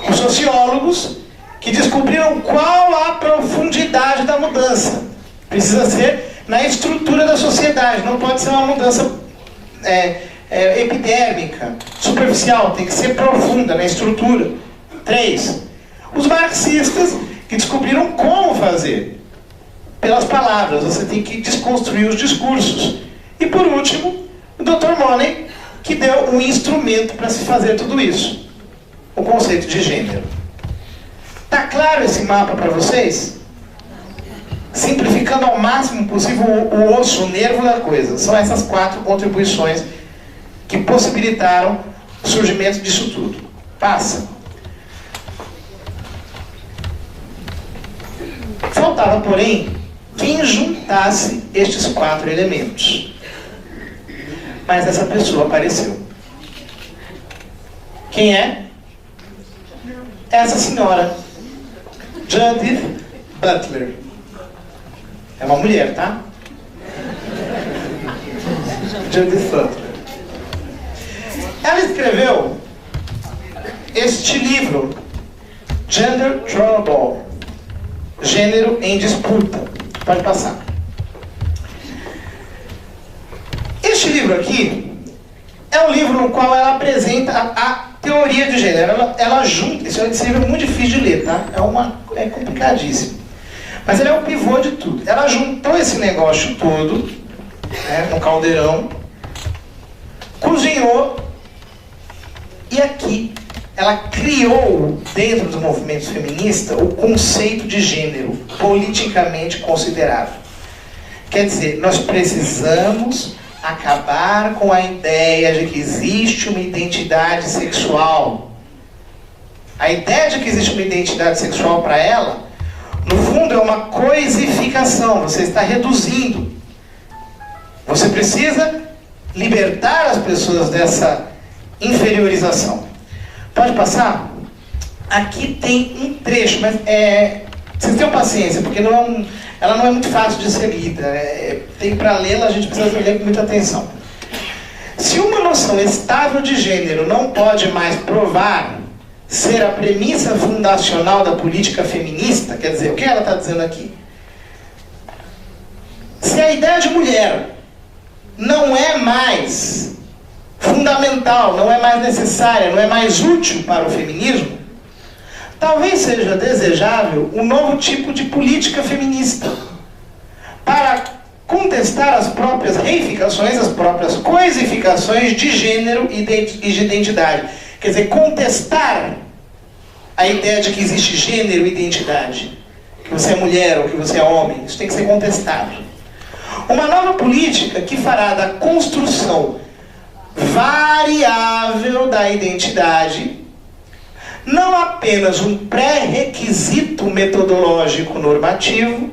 os sociólogos, que descobriram qual a profundidade da mudança. Precisa ser na estrutura da sociedade, não pode ser uma mudança epidérmica, superficial, tem que ser profunda na estrutura. 3, os marxistas, que descobriram como fazer. Pelas palavras, você tem que desconstruir os discursos. E por último, o Dr. Money, que deu um instrumento para se fazer tudo isso. O conceito de gênero. Tá claro esse mapa para vocês? Simplificando ao máximo possível o osso, o nervo da coisa. São essas 4 contribuições que possibilitaram o surgimento disso tudo. Passa. Faltava, porém, quem juntasse estes 4 elementos. Mas essa pessoa apareceu. Quem é? Essa senhora, Judith Butler. É uma mulher, tá? Judith Butler. Ela escreveu este livro, Gender Trouble, Gênero em Disputa. Pode passar. Este livro aqui é um livro no qual ela apresenta a teoria de gênero. Ela junta, esse livro é muito difícil de ler, tá? É complicadíssimo. Mas ele é o pivô de tudo. Ela juntou esse negócio todo, né, no caldeirão, cozinhou, e aqui ela criou, dentro dos movimentos feministas, o conceito de gênero, politicamente considerado. Quer dizer, nós precisamos acabar com a ideia de que existe uma identidade sexual. A ideia de que existe uma identidade sexual para ela, no fundo, é uma coisificação. Você está reduzindo. Você precisa libertar as pessoas dessa inferiorização. Pode passar? Aqui tem um trecho, mas vocês tenham paciência, porque ela não é muito fácil de ser lida. Tem para lê-la, a gente precisa ler com muita atenção. Se uma noção estável de gênero não pode mais provar ser a premissa fundacional da política feminista, quer dizer, o que ela está dizendo aqui? Se a ideia de mulher não é mais fundamental, não é mais necessária, não é mais útil para o feminismo, talvez seja desejável um novo tipo de política feminista para contestar as próprias reificações, as próprias coisificações de gênero e de identidade. Quer dizer, contestar a ideia de que existe gênero e identidade. Que você é mulher ou que você é homem. Isso tem que ser contestado. Uma nova política que fará da construção variável da identidade não apenas um pré-requisito metodológico normativo,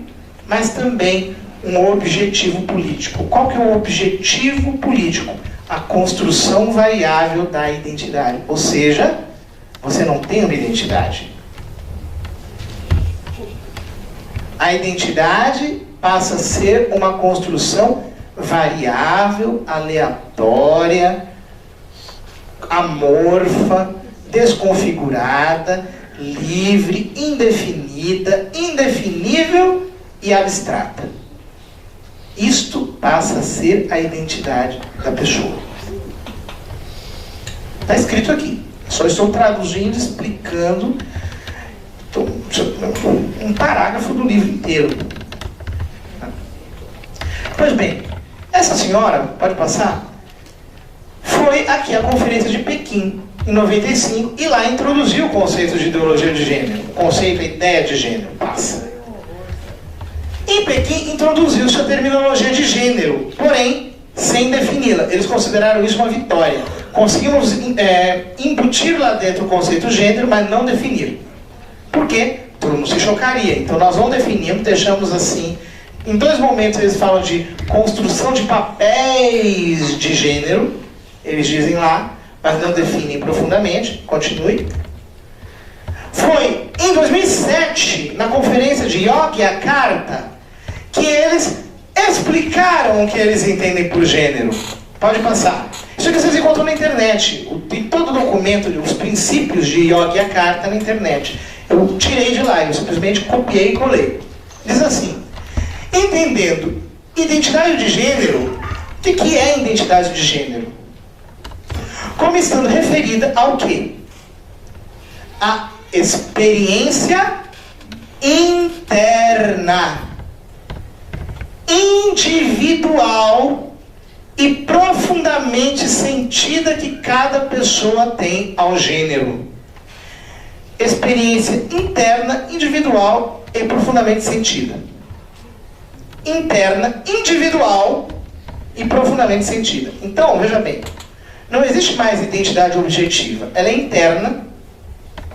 mas também um objetivo político. Qual que é o objetivo político? A construção variável da identidade. Ou seja, você não tem uma identidade. A identidade passa a ser uma construção variável, aleatória, amorfa, desconfigurada, livre, indefinida, indefinível e abstrata. Isto passa a ser a identidade da pessoa. Está escrito aqui. Só estou traduzindo, explicando um parágrafo do livro inteiro. Pois bem, essa senhora, pode passar, foi foi aqui a Conferência de Pequim, em 95, e lá introduziu o conceito de ideologia de gênero, o conceito, a ideia de gênero, passa. Em Pequim introduziu-se a terminologia de gênero, porém, sem defini-la. Eles consideraram isso uma vitória. Conseguimos embutir lá dentro o conceito gênero, mas não definir. Por quê? Todo mundo se chocaria. Então nós não definimos, deixamos assim. Em 2 momentos eles falam de construção de papéis de gênero, eles dizem lá, mas não definem profundamente. Continue. Foi em 2007, na conferência de Yogyakarta, que eles explicaram o que eles entendem por gênero. Pode passar. Isso aqui vocês encontram na internet. Tem todo o documento, os princípios de Yogyakarta na internet. Eu tirei de lá, eu simplesmente copiei e colei. Diz assim: entendendo identidade de gênero, o que é identidade de gênero? Como estando referida ao quê? A experiência interna, individual e profundamente sentida que cada pessoa tem ao gênero. Experiência interna, individual e profundamente sentida. Interna, individual e profundamente sentida. Então, veja bem, não existe mais identidade objetiva. Ela é interna,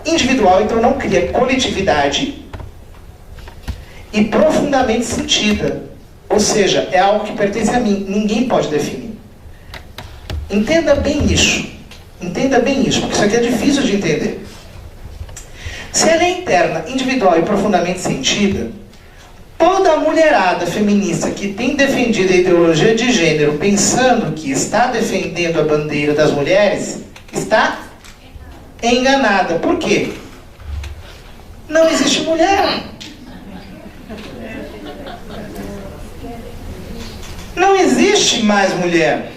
individual, então não cria coletividade, e profundamente sentida. Ou seja, é algo que pertence a mim, ninguém pode definir. Entenda bem isso. Entenda bem isso, porque isso aqui é difícil de entender. Se ela é interna, individual e profundamente sentida, toda a mulherada feminista que tem defendido a ideologia de gênero pensando que está defendendo a bandeira das mulheres, está enganada. Por quê? Não existe mulher. Não existe mais mulher.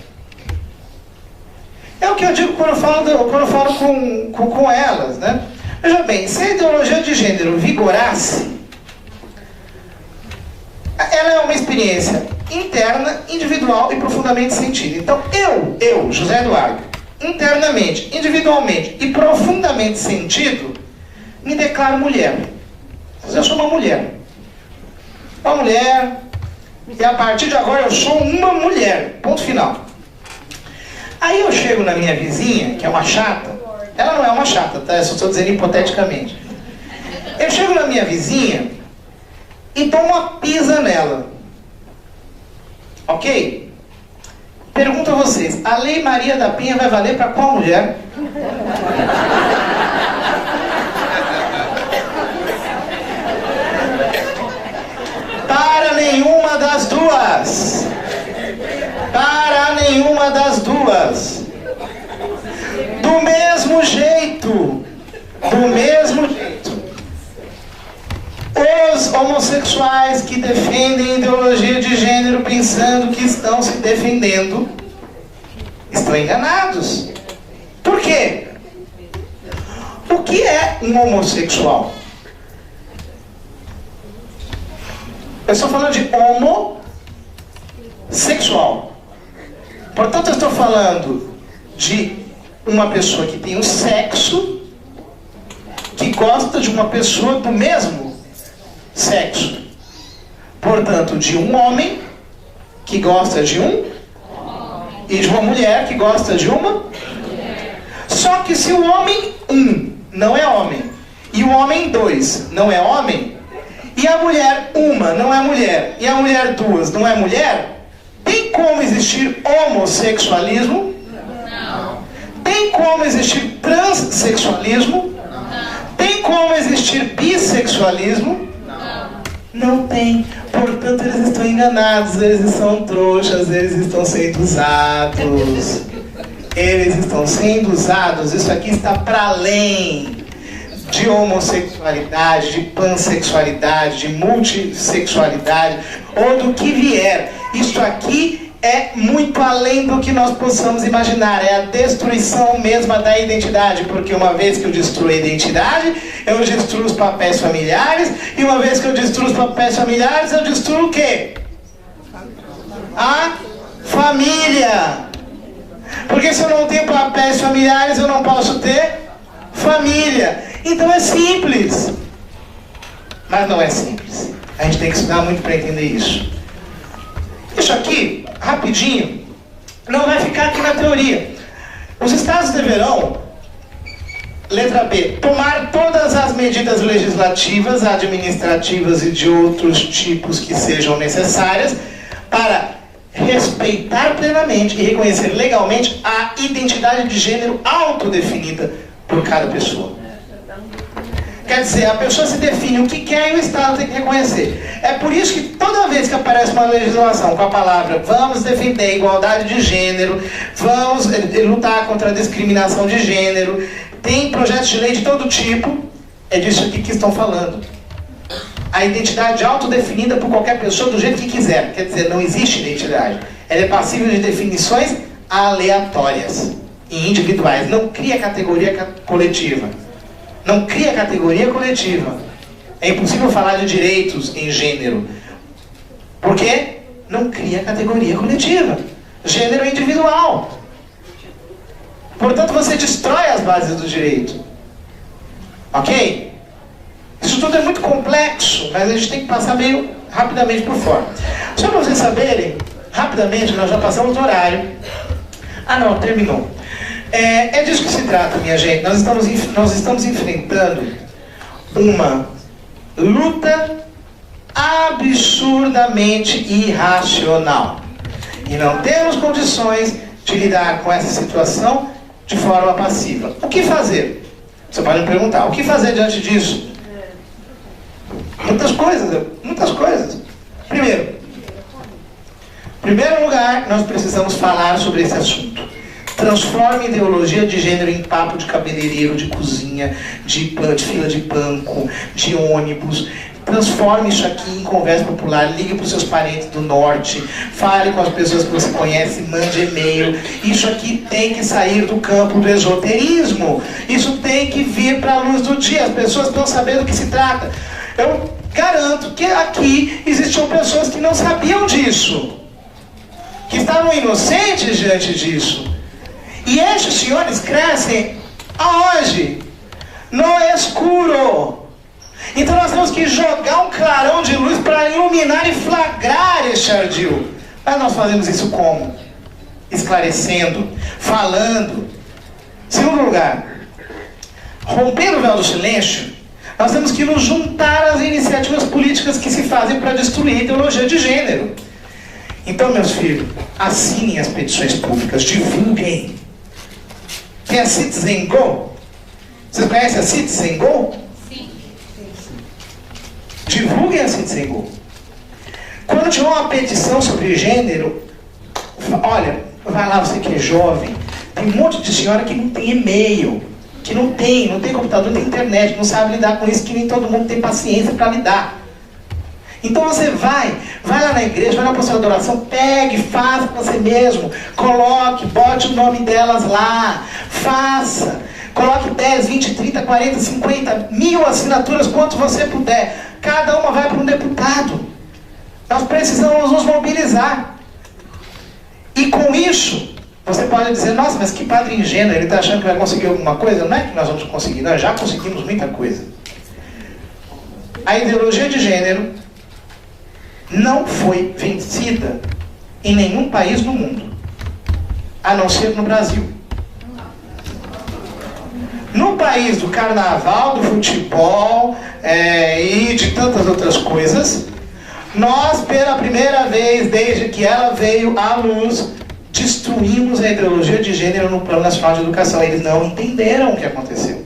É o que eu digo quando eu falo com elas, né? Veja bem, se a ideologia de gênero vigorasse, ela é uma experiência interna, individual e profundamente sentida. Então, eu, José Eduardo, internamente, individualmente e profundamente sentido, me declaro mulher. Eu sou uma mulher. Uma mulher, e a partir de agora eu sou uma mulher. Ponto final. Aí eu chego na minha vizinha, que é uma chata. Ela não é uma chata, tá? Eu só estou dizendo hipoteticamente. Eu chego na minha vizinha e dou uma pisa nela. Ok? Pergunto a vocês, a Lei Maria da Penha vai valer para qual mulher? Para nenhuma das duas. Para nenhuma das duas. Do mesmo jeito. Do mesmo jeito. Os homossexuais que defendem a ideologia de gênero pensando que estão se defendendo, estão enganados. Por quê? O que é um homossexual? Eu estou falando de homossexual. Portanto, eu estou falando de uma pessoa que tem um sexo, que gosta de uma pessoa do mesmo sexo. Portanto, de um homem que gosta de um e de uma mulher que gosta de uma. Só que se o homem 1 não é homem e o homem 2 não é homem, e a mulher 1 não é mulher e a mulher 2 não é mulher, tem como existir homossexualismo? Não. Tem como existir transexualismo? Não. Tem como existir bissexualismo? Não tem. Portanto, eles estão enganados, eles são trouxas, eles estão sendo usados. Eles estão sendo usados. Isso aqui está para além de homossexualidade, de pansexualidade, de multissexualidade, ou do que vier. Isso aqui é muito além do que nós possamos imaginar. É a destruição mesma da identidade, porque uma vez que eu destruo a identidade, eu destruo os papéis familiares, e uma vez que eu destruo os papéis familiares, eu destruo o quê? A família. Porque se eu não tenho papéis familiares, eu não posso ter família. Então é simples. Mas não é simples. A gente tem que estudar muito para entender isso. Isso aqui, rapidinho, não vai ficar aqui na teoria. Os estados deverão, letra B, tomar todas as medidas legislativas, administrativas e de outros tipos que sejam necessárias para respeitar plenamente e reconhecer legalmente a identidade de gênero autodefinida por cada pessoa. Quer dizer, a pessoa se define o que quer e o Estado tem que reconhecer. É por isso que toda vez que aparece uma legislação com a palavra vamos defender a igualdade de gênero, vamos lutar contra a discriminação de gênero, tem projetos de lei de todo tipo, é disso aqui que estão falando. A identidade autodefinida por qualquer pessoa do jeito que quiser. Quer dizer, não existe identidade. Ela é passível de definições aleatórias e individuais. Não cria categoria coletiva. Não cria categoria coletiva. É impossível falar de direitos em gênero. Por quê? Não cria categoria coletiva. Gênero é individual. Portanto, você destrói as bases do direito. Ok? Isso tudo é muito complexo, mas a gente tem que passar meio rapidamente por fora. Só para vocês saberem, rapidamente, nós já passamos do horário. Ah não, terminou. É disso que se trata, minha gente. Nós estamos enfrentando uma luta absurdamente irracional. E não temos condições de lidar com essa situação de forma passiva. O que fazer? Você pode me perguntar, o que fazer diante disso? Muitas coisas. Primeiro, em primeiro lugar, nós precisamos falar sobre esse assunto. Transforme ideologia de gênero em papo de cabeleireiro, de cozinha, de fila de banco, de ônibus. Transforme isso aqui em conversa popular. Ligue para os seus parentes do norte. Fale com as pessoas que você conhece. Mande e-mail. Isso aqui tem que sair do campo do esoterismo. Isso tem que vir para a luz do dia. As pessoas estão sabendo do que se trata. Eu garanto que aqui existiam pessoas que não sabiam disso. Que estavam inocentes diante disso. E estes senhores crescem aonde? No escuro. Então nós temos que jogar um clarão de luz para iluminar e flagrar este ardil. Mas nós fazemos isso como? Esclarecendo, falando. Segundo lugar, rompendo o véu do silêncio, nós temos que nos juntar às iniciativas políticas que se fazem para destruir a ideologia de gênero. Então, meus filhos, assinem as petições públicas, divulguem. Tem a Citizen Go? Vocês conhecem a Citizen Go? Sim. Divulguem a Citizen Go. Quando tiver uma petição sobre gênero, olha, vai lá, você que é jovem, tem um monte de senhora que não tem e-mail, que não tem computador, não tem internet, não sabe lidar com isso, que nem todo mundo tem paciência para lidar. Então você vai lá na igreja, vai na postura de oração, pegue, faça para você mesmo, coloque, bote o nome delas lá, faça, coloque 10, 20, 30, 40, 50, 1000 assinaturas, quanto você puder, cada uma vai para um deputado. Nós precisamos nos mobilizar. E com isso, você pode dizer, nossa, mas que padre ingênuo, ele está achando que vai conseguir alguma coisa? Não é que nós vamos conseguir, nós já conseguimos muita coisa. A ideologia de gênero não foi vencida em nenhum país do mundo, a não ser no Brasil. No país do carnaval, do futebol e de tantas outras coisas, nós, pela primeira vez, desde que ela veio à luz, destruímos a ideologia de gênero no Plano Nacional de Educação. Eles não entenderam o que aconteceu.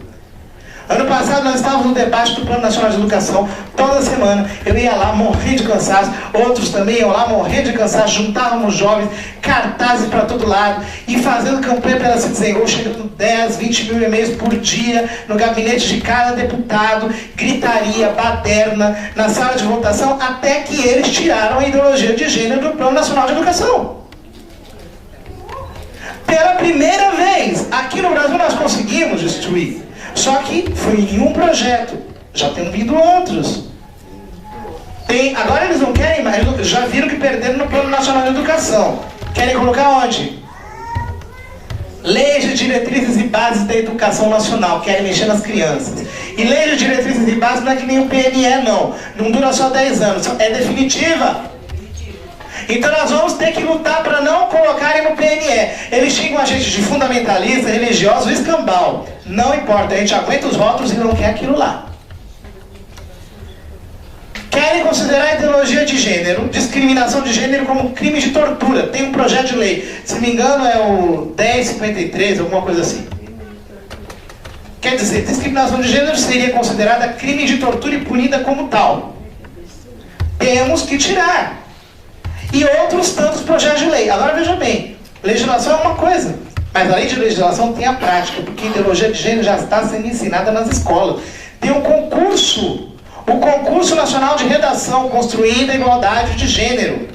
Ano passado nós estávamos no debate do Plano Nacional de Educação, toda semana eu ia lá morrer de cansaço, outros também iam lá morrer de cansaço, juntávamos jovens, cartazes para todo lado, e fazendo campanha pela Citizen Go, chegando 10, 20 mil e-mails por dia, no gabinete de cada deputado, gritaria, baderna, na sala de votação, até que eles tiraram a ideologia de gênero do Plano Nacional de Educação. Pela primeira vez, aqui no Brasil nós conseguimos destruir. Só que foi em um projeto, já tem vindo outros. Agora eles não querem mais, já viram que perderam no Plano Nacional de Educação. Querem colocar onde? Leis de diretrizes e bases da educação nacional, querem mexer nas crianças. E leis de diretrizes e bases não é que nem o PNE, não. Não dura só 10 anos, é definitiva. Então nós vamos ter que lutar para não colocarem no PNE. Eles xingam a gente de fundamentalista, religioso, escambau. Não importa, a gente aguenta os votos e não quer aquilo lá. Querem considerar a ideologia de gênero, discriminação de gênero, como crime de tortura. Tem um projeto de lei, se não me engano é o 1053, alguma coisa assim. Quer dizer, discriminação de gênero seria considerada crime de tortura e punida como tal. Temos que tirar. E outros tantos projetos de lei. Agora veja bem, legislação é uma coisa, mas além de legislação tem a prática, porque a ideologia de gênero já está sendo ensinada nas escolas. Tem um concurso, o Concurso Nacional de Redação, construindo a igualdade de gênero.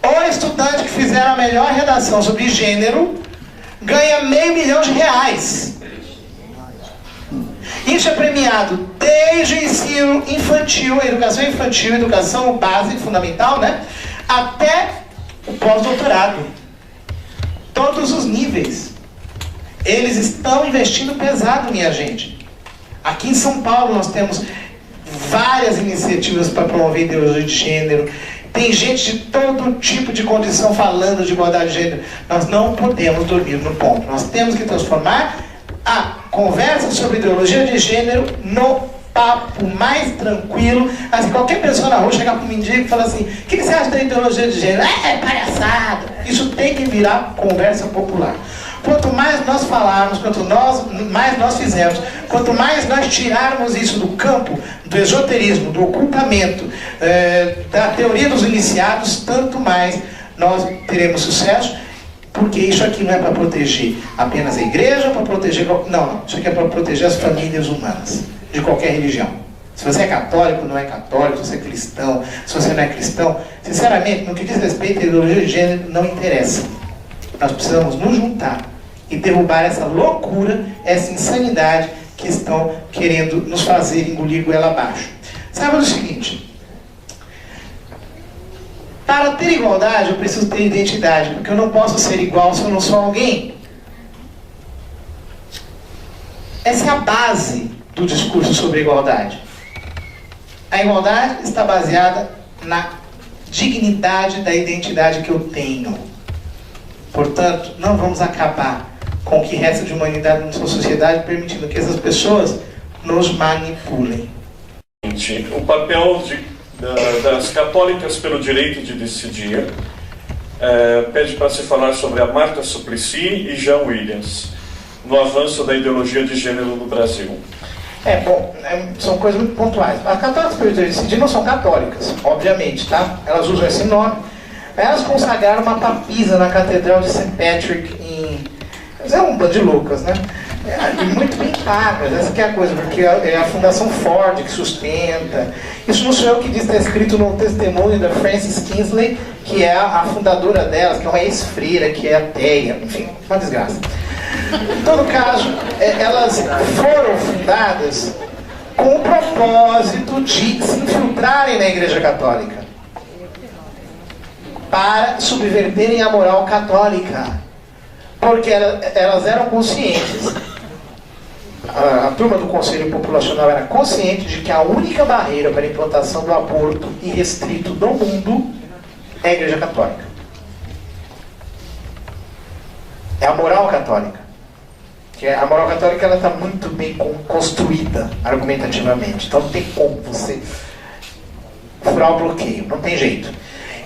O estudante que fizer a melhor redação sobre gênero ganha R$500 mil. Isso é premiado desde o ensino infantil, a educação básica, fundamental, né? Até o pós-doutorado. Todos os níveis. Eles estão investindo pesado, minha gente. Aqui em São Paulo nós temos várias iniciativas para promover ideologia de gênero. Tem gente de todo tipo de condição falando de igualdade de gênero. Nós não podemos dormir no ponto. Nós temos que transformar a conversa sobre ideologia de gênero no papo mais tranquilo. Assim, qualquer pessoa na rua chegar para um mendigo e falar assim: o que você acha da ideologia de gênero? É palhaçada. Isso tem que virar conversa popular. Quanto mais nós falarmos, quanto mais nós fizermos, quanto mais nós tirarmos isso do campo do esoterismo, do ocultamento, da teoria dos iniciados, tanto mais nós teremos sucesso. Porque isso aqui não é para proteger apenas a igreja, para proteger... Não, isso aqui é para proteger as famílias humanas, de qualquer religião. Se você é católico, não é católico, se você é cristão, se você não é cristão, sinceramente, no que diz respeito à ideologia de gênero, não interessa. Nós precisamos nos juntar e derrubar essa loucura, essa insanidade que estão querendo nos fazer engolir goela abaixo. Saiba do seguinte: para ter igualdade, eu preciso ter identidade, porque eu não posso ser igual se eu não sou alguém. Essa é a base do discurso sobre a igualdade. A igualdade está baseada na dignidade da identidade que eu tenho. Portanto, não vamos acabar com o que resta de humanidade na nossa sociedade, permitindo que essas pessoas nos manipulem. O papel das católicas pelo direito de decidir pede para se falar sobre a Marta Suplicy e Jean Williams no avanço da ideologia de gênero no Brasil. São coisas muito pontuais. As católicas pelo direito de decidir não são católicas, obviamente, tá? Elas usam esse nome. Elas consagraram uma papisa na Catedral de St. Patrick é um bando de loucas, né? E muito bem pagas, essa que é a coisa, porque é a Fundação Ford que sustenta. Isso não sou eu que diz, está escrito no testemunho da Frances Kingsley, que é a fundadora delas, que é uma ex-freira, que é ateia, enfim, uma desgraça. Em todo caso, elas foram fundadas com o propósito de se infiltrarem na Igreja Católica, para subverterem a moral católica, porque elas eram conscientes. A turma do Conselho Populacional era consciente de que a única barreira para a implantação do aborto irrestrito do mundo é a Igreja Católica. É a moral católica. A moral católica está muito bem construída argumentativamente. Então não tem como você furar o bloqueio, não tem jeito.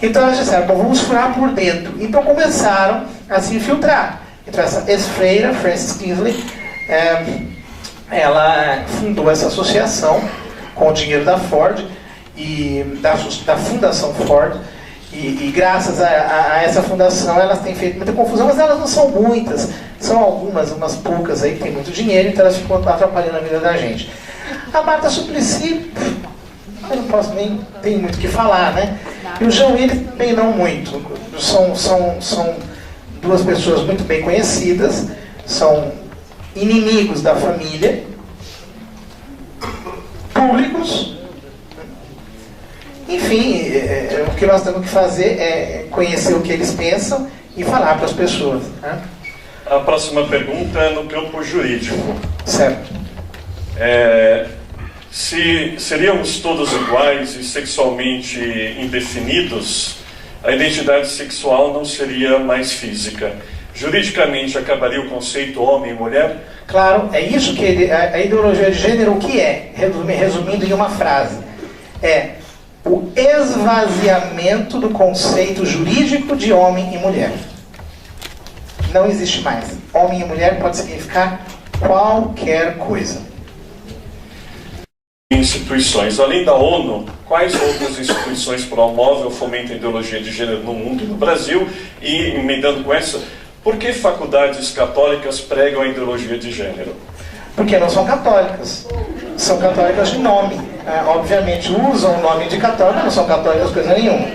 Então elas disseram: bom, vamos furar por dentro. Então começaram a se infiltrar. Então essa ex-freira, Frances Kingsley, ela fundou essa associação com o dinheiro da Ford e da Fundação Ford, e graças a essa fundação elas têm feito muita confusão, mas elas não são muitas, são umas poucas aí que tem muito dinheiro, então elas ficam atrapalhando a vida da gente. A Marta Suplicy, eu não posso nem, tem muito o que falar, né? E o Jean Willis também não muito. São duas pessoas muito bem conhecidas, são inimigos da família, públicos. Enfim, o que nós temos que fazer é conhecer o que eles pensam e falar para as pessoas, né? A próxima pergunta é no campo jurídico. Certo. Se seríamos todos iguais e sexualmente indefinidos, a identidade sexual não seria mais física. Juridicamente, acabaria o conceito homem e mulher? Claro, é isso que a ideologia de gênero, o que é? Resumindo em uma frase, é o esvaziamento do conceito jurídico de homem e mulher. Não existe mais. Homem e mulher pode significar qualquer coisa. Instituições. Além da ONU, quais outras instituições promovem ou fomentam a ideologia de gênero no mundo e no Brasil? E, emendando com essa, por que faculdades católicas pregam a ideologia de gênero? Porque não são católicas. São católicas de nome. Obviamente usam o nome de católica, não são católicas coisa nenhuma.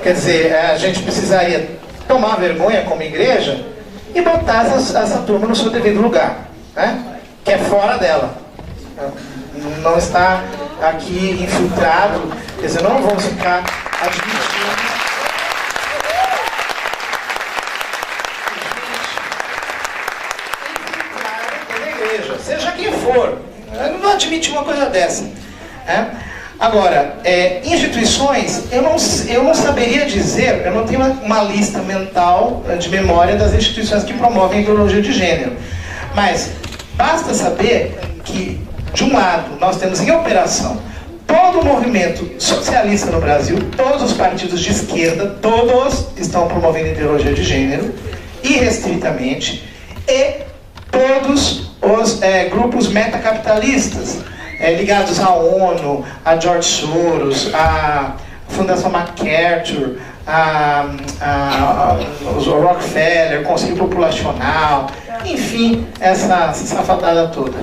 Quer dizer, a gente precisaria tomar vergonha como igreja e botar essa turma no seu devido lugar, né? Que é fora dela. Não está aqui infiltrado, quer dizer, não vamos ficar admitindo. Igreja, seja quem for, não admite uma coisa dessa. Agora, instituições, eu não saberia dizer, eu não tenho uma lista mental de memória das instituições que promovem a ideologia de gênero, mas basta saber que, de um lado, nós temos em operação todo o movimento socialista no Brasil, todos os partidos de esquerda, todos estão promovendo a ideologia de gênero, irrestritamente, e todos os grupos metacapitalistas, ligados à ONU, a George Soros, a Fundação MacArthur, os Rockefeller, Conselho Populacional, enfim, essa safadada toda.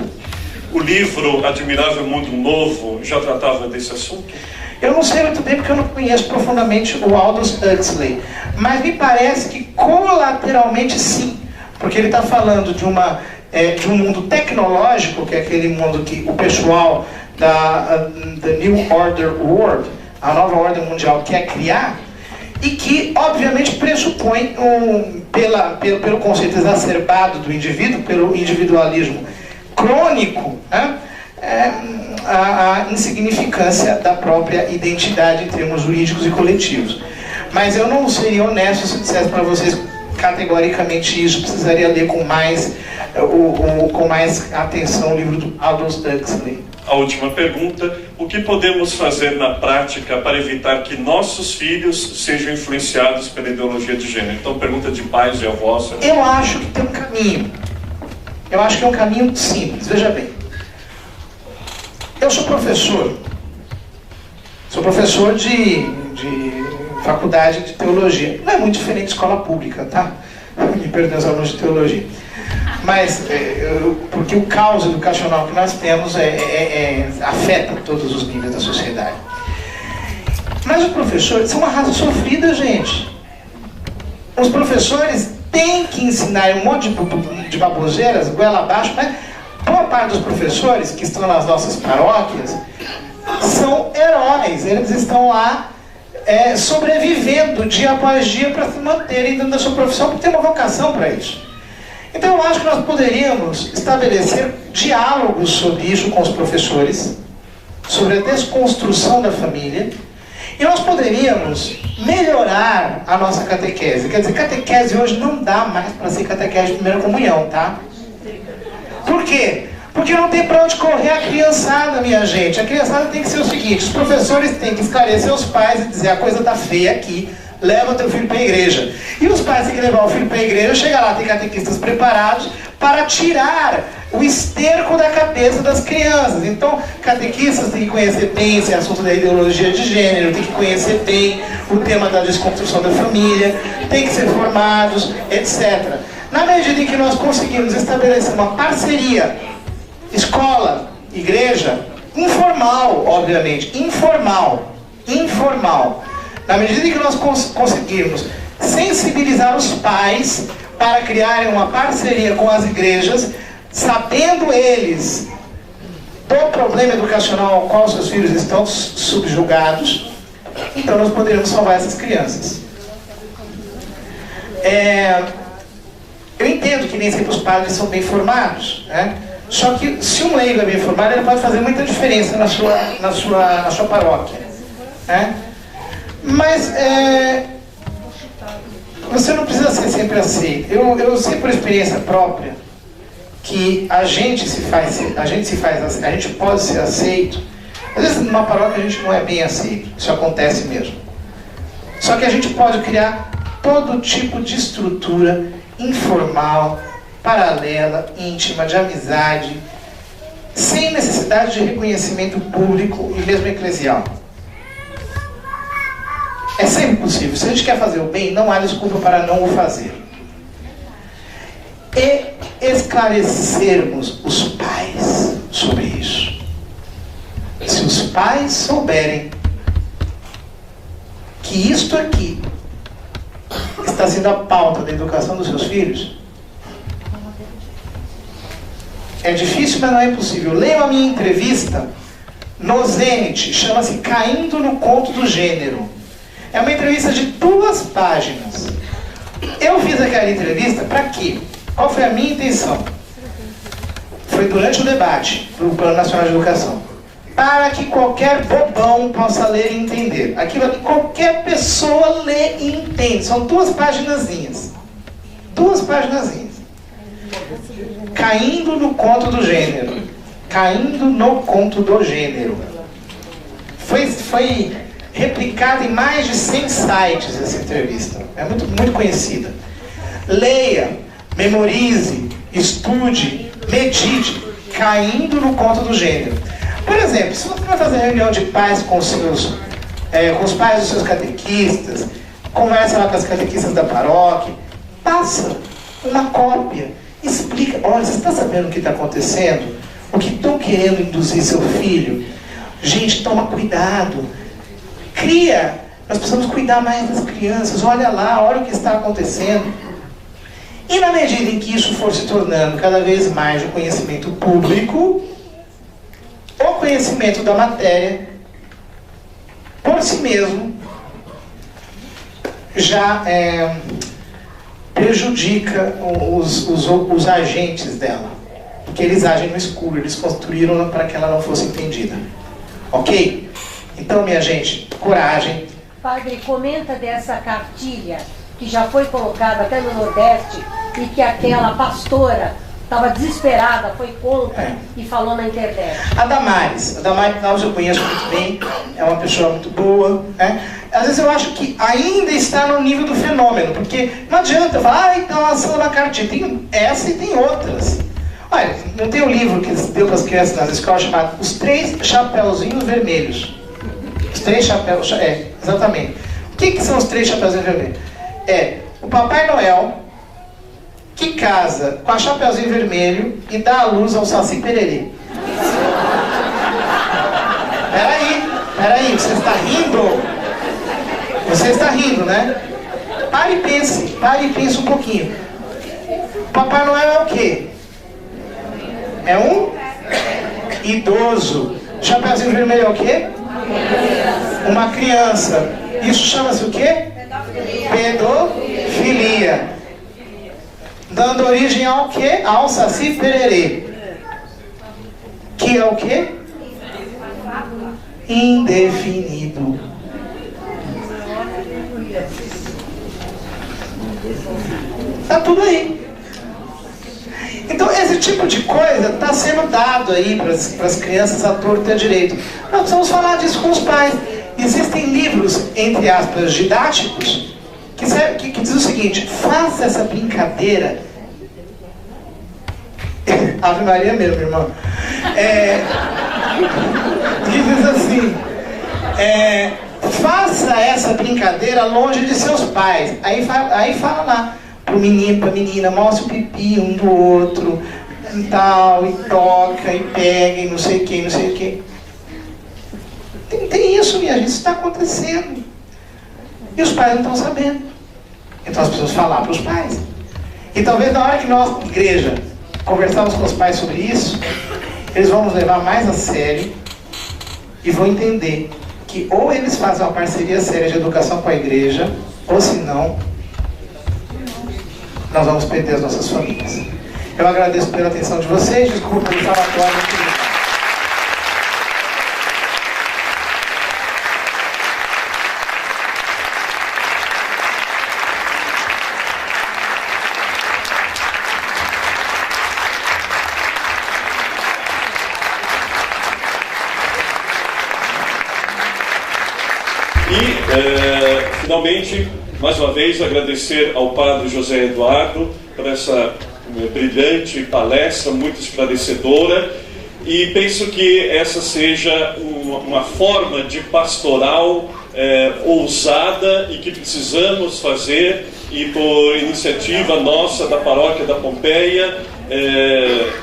O livro Admirável Mundo Novo já tratava desse assunto? Eu não sei muito bem porque eu não conheço profundamente o Aldous Huxley, mas me parece que colateralmente sim, porque ele está falando de um mundo tecnológico, que é aquele mundo que o pessoal da New Order World, a nova ordem mundial, quer criar, e que obviamente pressupõe, pelo conceito exacerbado do indivíduo, pelo individualismo crônico, a insignificância da própria identidade em termos jurídicos e coletivos. Mas eu não seria honesto se eu dissesse para vocês categoricamente isso, precisaria ler com mais atenção o livro do Aldous Huxley. A última pergunta: o que podemos fazer na prática para evitar que nossos filhos sejam influenciados pela ideologia de gênero? Então, pergunta de pais e avós. Eu acho que tem um caminho. Eu acho que é um caminho simples. Veja bem, eu sou professor de faculdade de teologia. Não é muito diferente de escola pública, tá? Me perdoem os alunos de teologia. Mas, porque o caos educacional que nós temos afeta todos os níveis da sociedade. Mas os professores são uma raça sofrida, gente. Os professores têm que ensinar um monte de baboseiras, goela abaixo, mas boa parte dos professores que estão nas nossas paróquias são heróis. Eles estão lá sobrevivendo dia após dia para se manterem dentro da sua profissão, porque tem uma vocação para isso. Então eu acho que nós poderíamos estabelecer diálogos sobre isso com os professores, sobre a desconstrução da família, e nós poderíamos melhorar a nossa catequese. Quer dizer, catequese hoje não dá mais para ser catequese de primeira comunhão, tá? Por quê? Porque não tem para onde correr a criançada, minha gente. A criançada tem que ser o seguinte: os professores têm que esclarecer os pais e dizer: a coisa tá feia aqui, leva teu filho para a igreja. E os pais têm que levar o filho para a igreja, chega lá, tem catequistas preparados para tirar o esterco da cabeça das crianças. Então, catequistas têm que conhecer bem esse assunto da ideologia de gênero, têm que conhecer bem o tema da desconstrução da família, têm que ser formados, etc. Na medida em que nós conseguimos estabelecer uma parceria escola, igreja, informal, obviamente, informal, na medida em que nós conseguirmos sensibilizar os pais para criarem uma parceria com as igrejas, sabendo eles do problema educacional ao qual seus filhos estão subjugados, então nós poderíamos salvar essas crianças. Eu entendo entendo que nem sempre os padres são bem formados, né? Só que se um leigo é bem formado, ele pode fazer muita diferença na sua paróquia, né? Mas você não precisa ser sempre aceito. Eu sei por experiência própria que a gente pode ser aceito. Às vezes numa paróquia a gente não é bem aceito, isso acontece mesmo. Só que a gente pode criar todo tipo de estrutura informal, paralela, íntima, de amizade, sem necessidade de reconhecimento público e mesmo eclesial. É sempre possível. Se a gente quer fazer o bem, não há desculpa para não o fazer. E esclarecermos os pais sobre isso. Se os pais souberem que isto aqui está sendo a pauta da educação dos seus filhos, é difícil, mas não é impossível. Leiam a minha entrevista no Zenit, chama-se Caindo no Conto do Gênero. É uma entrevista de 2 páginas. Eu fiz aquela entrevista para quê? Qual foi a minha intenção? Foi durante o debate do Plano Nacional de Educação. Para que qualquer bobão possa ler e entender. Aquilo que qualquer pessoa lê e entende. São 2 paginazinhas. 2 paginazinhas. Caindo no conto do gênero. Caindo no conto do gênero. Foi replicada em mais de 100 sites essa entrevista. É muito conhecida. Leia, memorize, estude, medite. Caindo no conto do gênero. Por exemplo, se você vai fazer reunião de pais com os pais dos seus catequistas, conversa lá com as catequistas da paróquia, passa uma cópia, explica, olha, você está sabendo o que está acontecendo? O que estão querendo induzir seu filho? Gente, toma cuidado. Nós precisamos cuidar mais das crianças, olha o que está acontecendo. E na medida em que isso for se tornando cada vez mais o conhecimento público, o conhecimento da matéria, por si mesmo, já prejudica os agentes dela. Porque eles agem no escuro, eles construíram para que ela não fosse entendida. Ok? Então, minha gente, coragem. Padre, comenta dessa cartilha que já foi colocada até no Nordeste e que aquela pastora estava desesperada, foi contra e falou na internet. A Damares eu conheço muito bem, é uma pessoa muito boa, né? Às vezes eu acho que ainda está no nível do fenômeno, porque não adianta falar, então a ação da cartilha, tem essa e tem outras. Olha, não tem um livro que deu para as crianças nas escolas chamado Os 3 Chapeuzinhos Vermelhos. Os 3 chapéus, exatamente. O que são os 3 Chapeuzinhos Vermelhos? O Papai Noel que casa com a Chapeuzinho Vermelho e dá a luz ao Saci Pererê. Peraí, você está rindo? Você está rindo, né? Pare e pense um pouquinho. Papai Noel é o quê? É um idoso. Chapeuzinho Vermelho é o quê? Uma criança. Isso chama-se o quê? Pedofilia. Dando origem ao quê? Ao Saci Pererê. Que é o quê? Indefinido. Está tudo aí. Então esse tipo de coisa está sendo dado aí para as crianças à torta e à direito. Nós precisamos falar disso com os pais. Existem livros, entre aspas, didáticos, que diz o seguinte: faça essa brincadeira. Ave Maria mesmo, irmão. Diz assim: faça essa brincadeira longe de seus pais. Aí fala lá pro menino, pra menina, mostra o pipi um do outro, e tal, e toca, e pega, e não sei o que, não sei o que. Tem isso, minha gente, isso está acontecendo. E os pais não estão sabendo. Então nós precisamos falar para os pais. E talvez na hora que nós, igreja, conversarmos com os pais sobre isso, eles vão nos levar mais a sério e vão entender que ou eles fazem uma parceria séria de educação com a igreja, ou se não, nós vamos perder as nossas famílias. Eu agradeço pela atenção de vocês, desculpa pelo falatório. Finalmente, mais uma vez, agradecer ao Padre José Eduardo por essa brilhante palestra, muito esclarecedora, e penso que essa seja uma forma de pastoral ousada e que precisamos fazer, e por iniciativa nossa da Paróquia da Pompeia,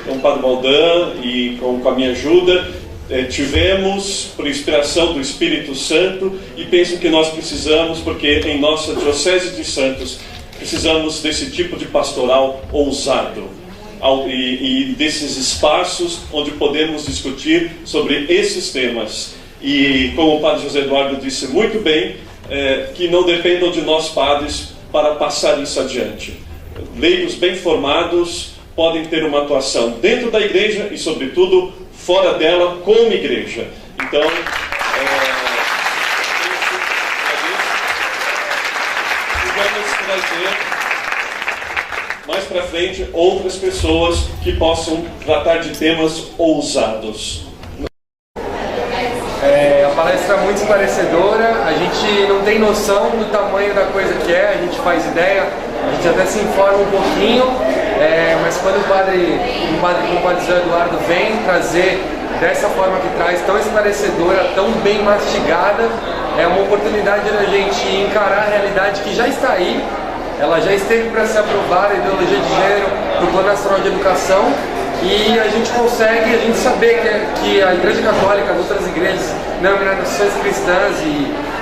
com o Padre Baldan e com a minha ajuda, tivemos por inspiração do Espírito Santo, e penso que nós precisamos, porque em nossa Diocese de Santos precisamos desse tipo de pastoral ousado e desses espaços onde podemos discutir sobre esses temas, e como o Padre José Eduardo disse muito bem, que não dependam de nós padres para passar isso adiante. Leigos bem formados podem ter uma atuação dentro da igreja e sobretudo fora dela como igreja. Então, vamos trazer mais para frente outras pessoas que possam tratar de temas ousados. A palestra é muito esclarecedora, a gente não tem noção do tamanho da coisa que é, a gente faz ideia, a gente até se informa um pouquinho, mas quando o padre José Eduardo vem trazer dessa forma que traz, tão esclarecedora, tão bem mastigada, é uma oportunidade da gente encarar a realidade que já está aí. Ela já esteve para ser aprovada, a ideologia de gênero, no Plano Nacional de Educação, e a gente consegue, a gente saber que a Igreja Católica, as outras igrejas, denominações cristãs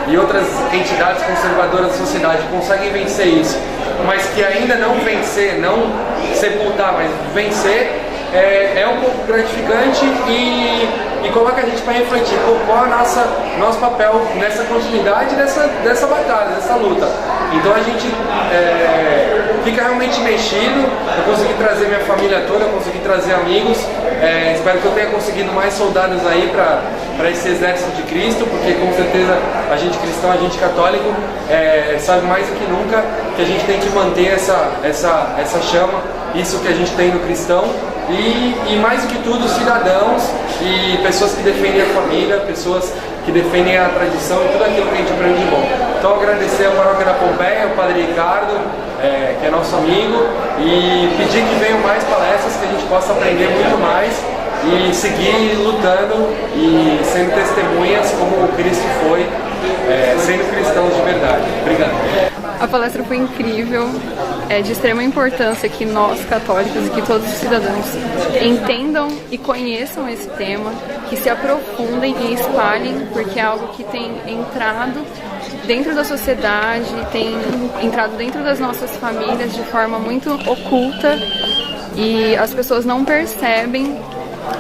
e outras entidades conservadoras da sociedade conseguem vencer isso, mas que ainda não vencer, não sepultar, mas vencer, é um pouco gratificante e coloca a gente para refletir qual é o nosso papel nessa continuidade dessa batalha, dessa luta. Então a gente fica realmente mexido. Eu consegui trazer minha família toda, eu consegui trazer amigos, espero que eu tenha conseguido mais soldados aí para esse exército de Cristo, porque com certeza a gente cristão, a gente católico, sabe mais do que nunca que a gente tem que manter essa chama, isso que a gente tem no cristão, e mais do que tudo, cidadãos e pessoas que defendem a família, pessoas que defendem a tradição e tudo aquilo que a gente aprende de bom. Então agradecer a Paróquia da Pompeia, o Padre Ricardo, que é nosso amigo, e pedir que venham mais palestras, que a gente possa aprender muito mais e seguir lutando e sendo testemunhas como o Cristo foi, sendo cristãos de verdade. Obrigado. A palestra foi incrível, é de extrema importância que nós, católicos, e que todos os cidadãos entendam e conheçam esse tema, que se aprofundem e espalhem, porque é algo que tem entrado dentro da sociedade, tem entrado dentro das nossas famílias de forma muito oculta, e as pessoas não percebem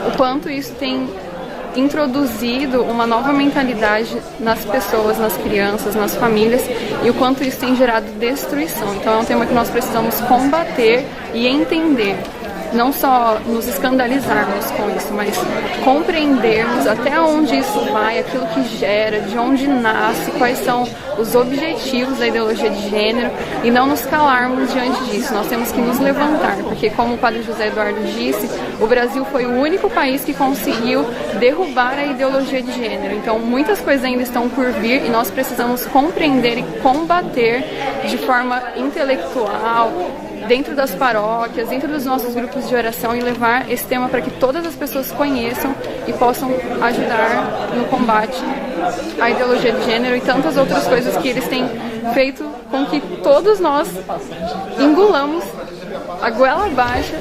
o quanto isso tem introduzido uma nova mentalidade nas pessoas, nas crianças, nas famílias, e o quanto isso tem gerado destruição. Então é um tema que nós precisamos combater e entender, não só nos escandalizarmos com isso, mas compreendermos até onde isso vai, aquilo que gera, de onde nasce, quais são os objetivos da ideologia de gênero, e não nos calarmos diante disso. Nós temos que nos levantar, porque como o Padre José Eduardo disse, o Brasil foi o único país que conseguiu derrubar a ideologia de gênero. Então muitas coisas ainda estão por vir, e nós precisamos compreender e combater de forma intelectual, dentro das paróquias, dentro dos nossos grupos de oração, e levar esse tema para que todas as pessoas conheçam e possam ajudar no combate à ideologia de gênero e tantas outras coisas que eles têm feito com que todos nós engolamos a goela abaixo.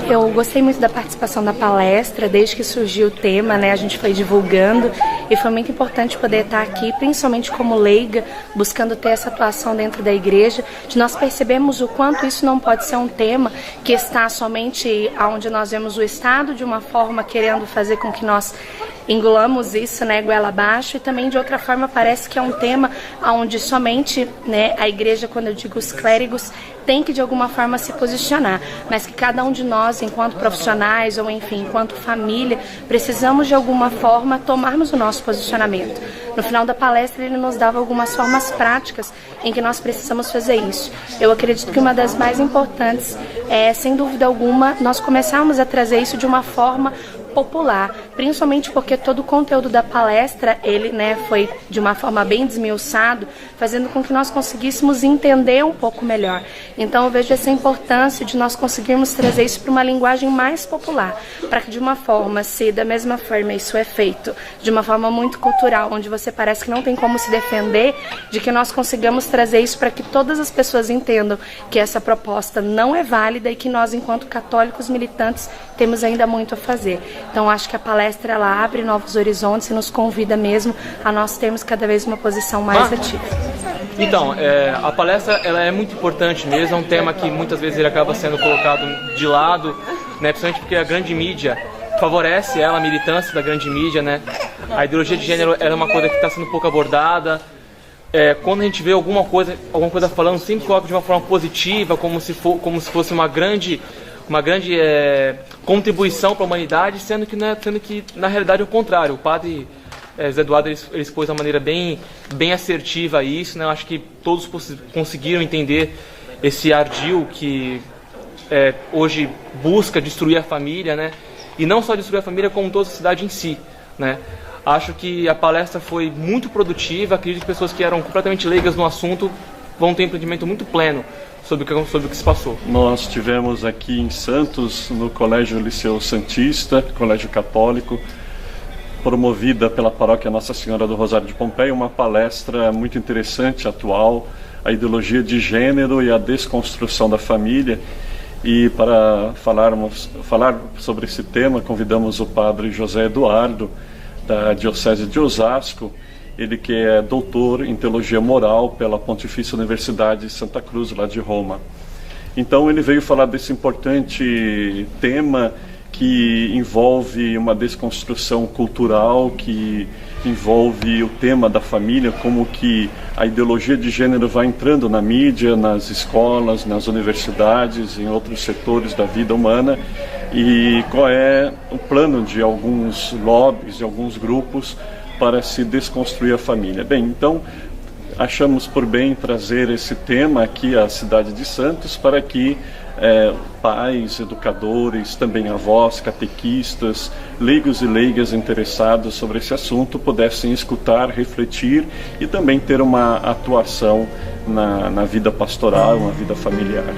Eu gostei muito da participação da palestra, desde que surgiu o tema, né, a gente foi divulgando, e foi muito importante poder estar aqui, principalmente como leiga, buscando ter essa atuação dentro da igreja, de nós percebemos o quanto isso não pode ser um tema que está somente onde nós vemos o Estado de uma forma querendo fazer com que nós engolamos isso, né, goela abaixo, e também de outra forma parece que é um tema onde somente, né, a igreja, quando eu digo os clérigos, tem que de alguma forma se posicionar, mas que cada um de nós, enquanto profissionais ou enfim, enquanto família, precisamos de alguma forma tomarmos o nosso posicionamento. No final da palestra ele nos dava algumas formas práticas em que nós precisamos fazer isso. Eu acredito que uma das mais importantes é, sem dúvida alguma, nós começarmos a trazer isso de uma forma popular, principalmente porque todo o conteúdo da palestra, ele, né, foi de uma forma bem desmiuçado, fazendo com que nós conseguíssemos entender um pouco melhor. Então eu vejo essa importância de nós conseguirmos trazer isso para uma linguagem mais popular, para que de uma forma, se da mesma forma isso é feito de uma forma muito cultural, onde você parece que não tem como se defender, de que nós consigamos trazer isso para que todas as pessoas entendam que essa proposta não é válida e que nós, enquanto católicos militantes, temos ainda muito a fazer. Então acho que a palestra ela abre novos horizontes e nos convida mesmo a nós termos cada vez uma posição mais ativa. Então, a palestra ela é muito importante mesmo, é um tema que muitas vezes ele acaba sendo colocado de lado, né, principalmente porque a grande mídia favorece ela, a militância da grande mídia, né? A ideologia de gênero é uma coisa que está sendo pouco abordada. Quando a gente vê alguma coisa falando, sempre coloca de uma forma positiva, como se fosse uma grande contribuição para a humanidade, sendo que na realidade é o contrário. O padre Zé Eduardo ele expôs de uma maneira bem assertiva isso, né? Eu acho que todos conseguiram entender esse ardil que hoje busca destruir a família, né? E não só destruir a família, como toda a sociedade em si, né? Acho que a palestra foi muito produtiva, acredito que pessoas que eram completamente leigas no assunto vão ter um entendimento muito pleno sobre o que se passou. Nós tivemos aqui em Santos, no Colégio Liceu Santista, Colégio Católico, promovida pela paróquia Nossa Senhora do Rosário de Pompeia, uma palestra muito interessante, atual, a ideologia de gênero e a desconstrução da família. E para falar sobre esse tema, convidamos o padre José Eduardo, da Diocese de Osasco, ele que é doutor em Teologia Moral pela Pontifícia Universidade de Santa Cruz, lá de Roma. Então ele veio falar desse importante tema que envolve uma desconstrução cultural, que envolve o tema da família, como que a ideologia de gênero vai entrando na mídia, nas escolas, nas universidades, em outros setores da vida humana, e qual é o plano de alguns lobbies, de alguns grupos para se desconstruir a família. Bem, então achamos por bem trazer esse tema aqui à cidade de Santos para que pais, educadores, também avós, catequistas, leigos e leigas interessados sobre esse assunto pudessem escutar, refletir e também ter uma atuação na vida pastoral, na vida familiar.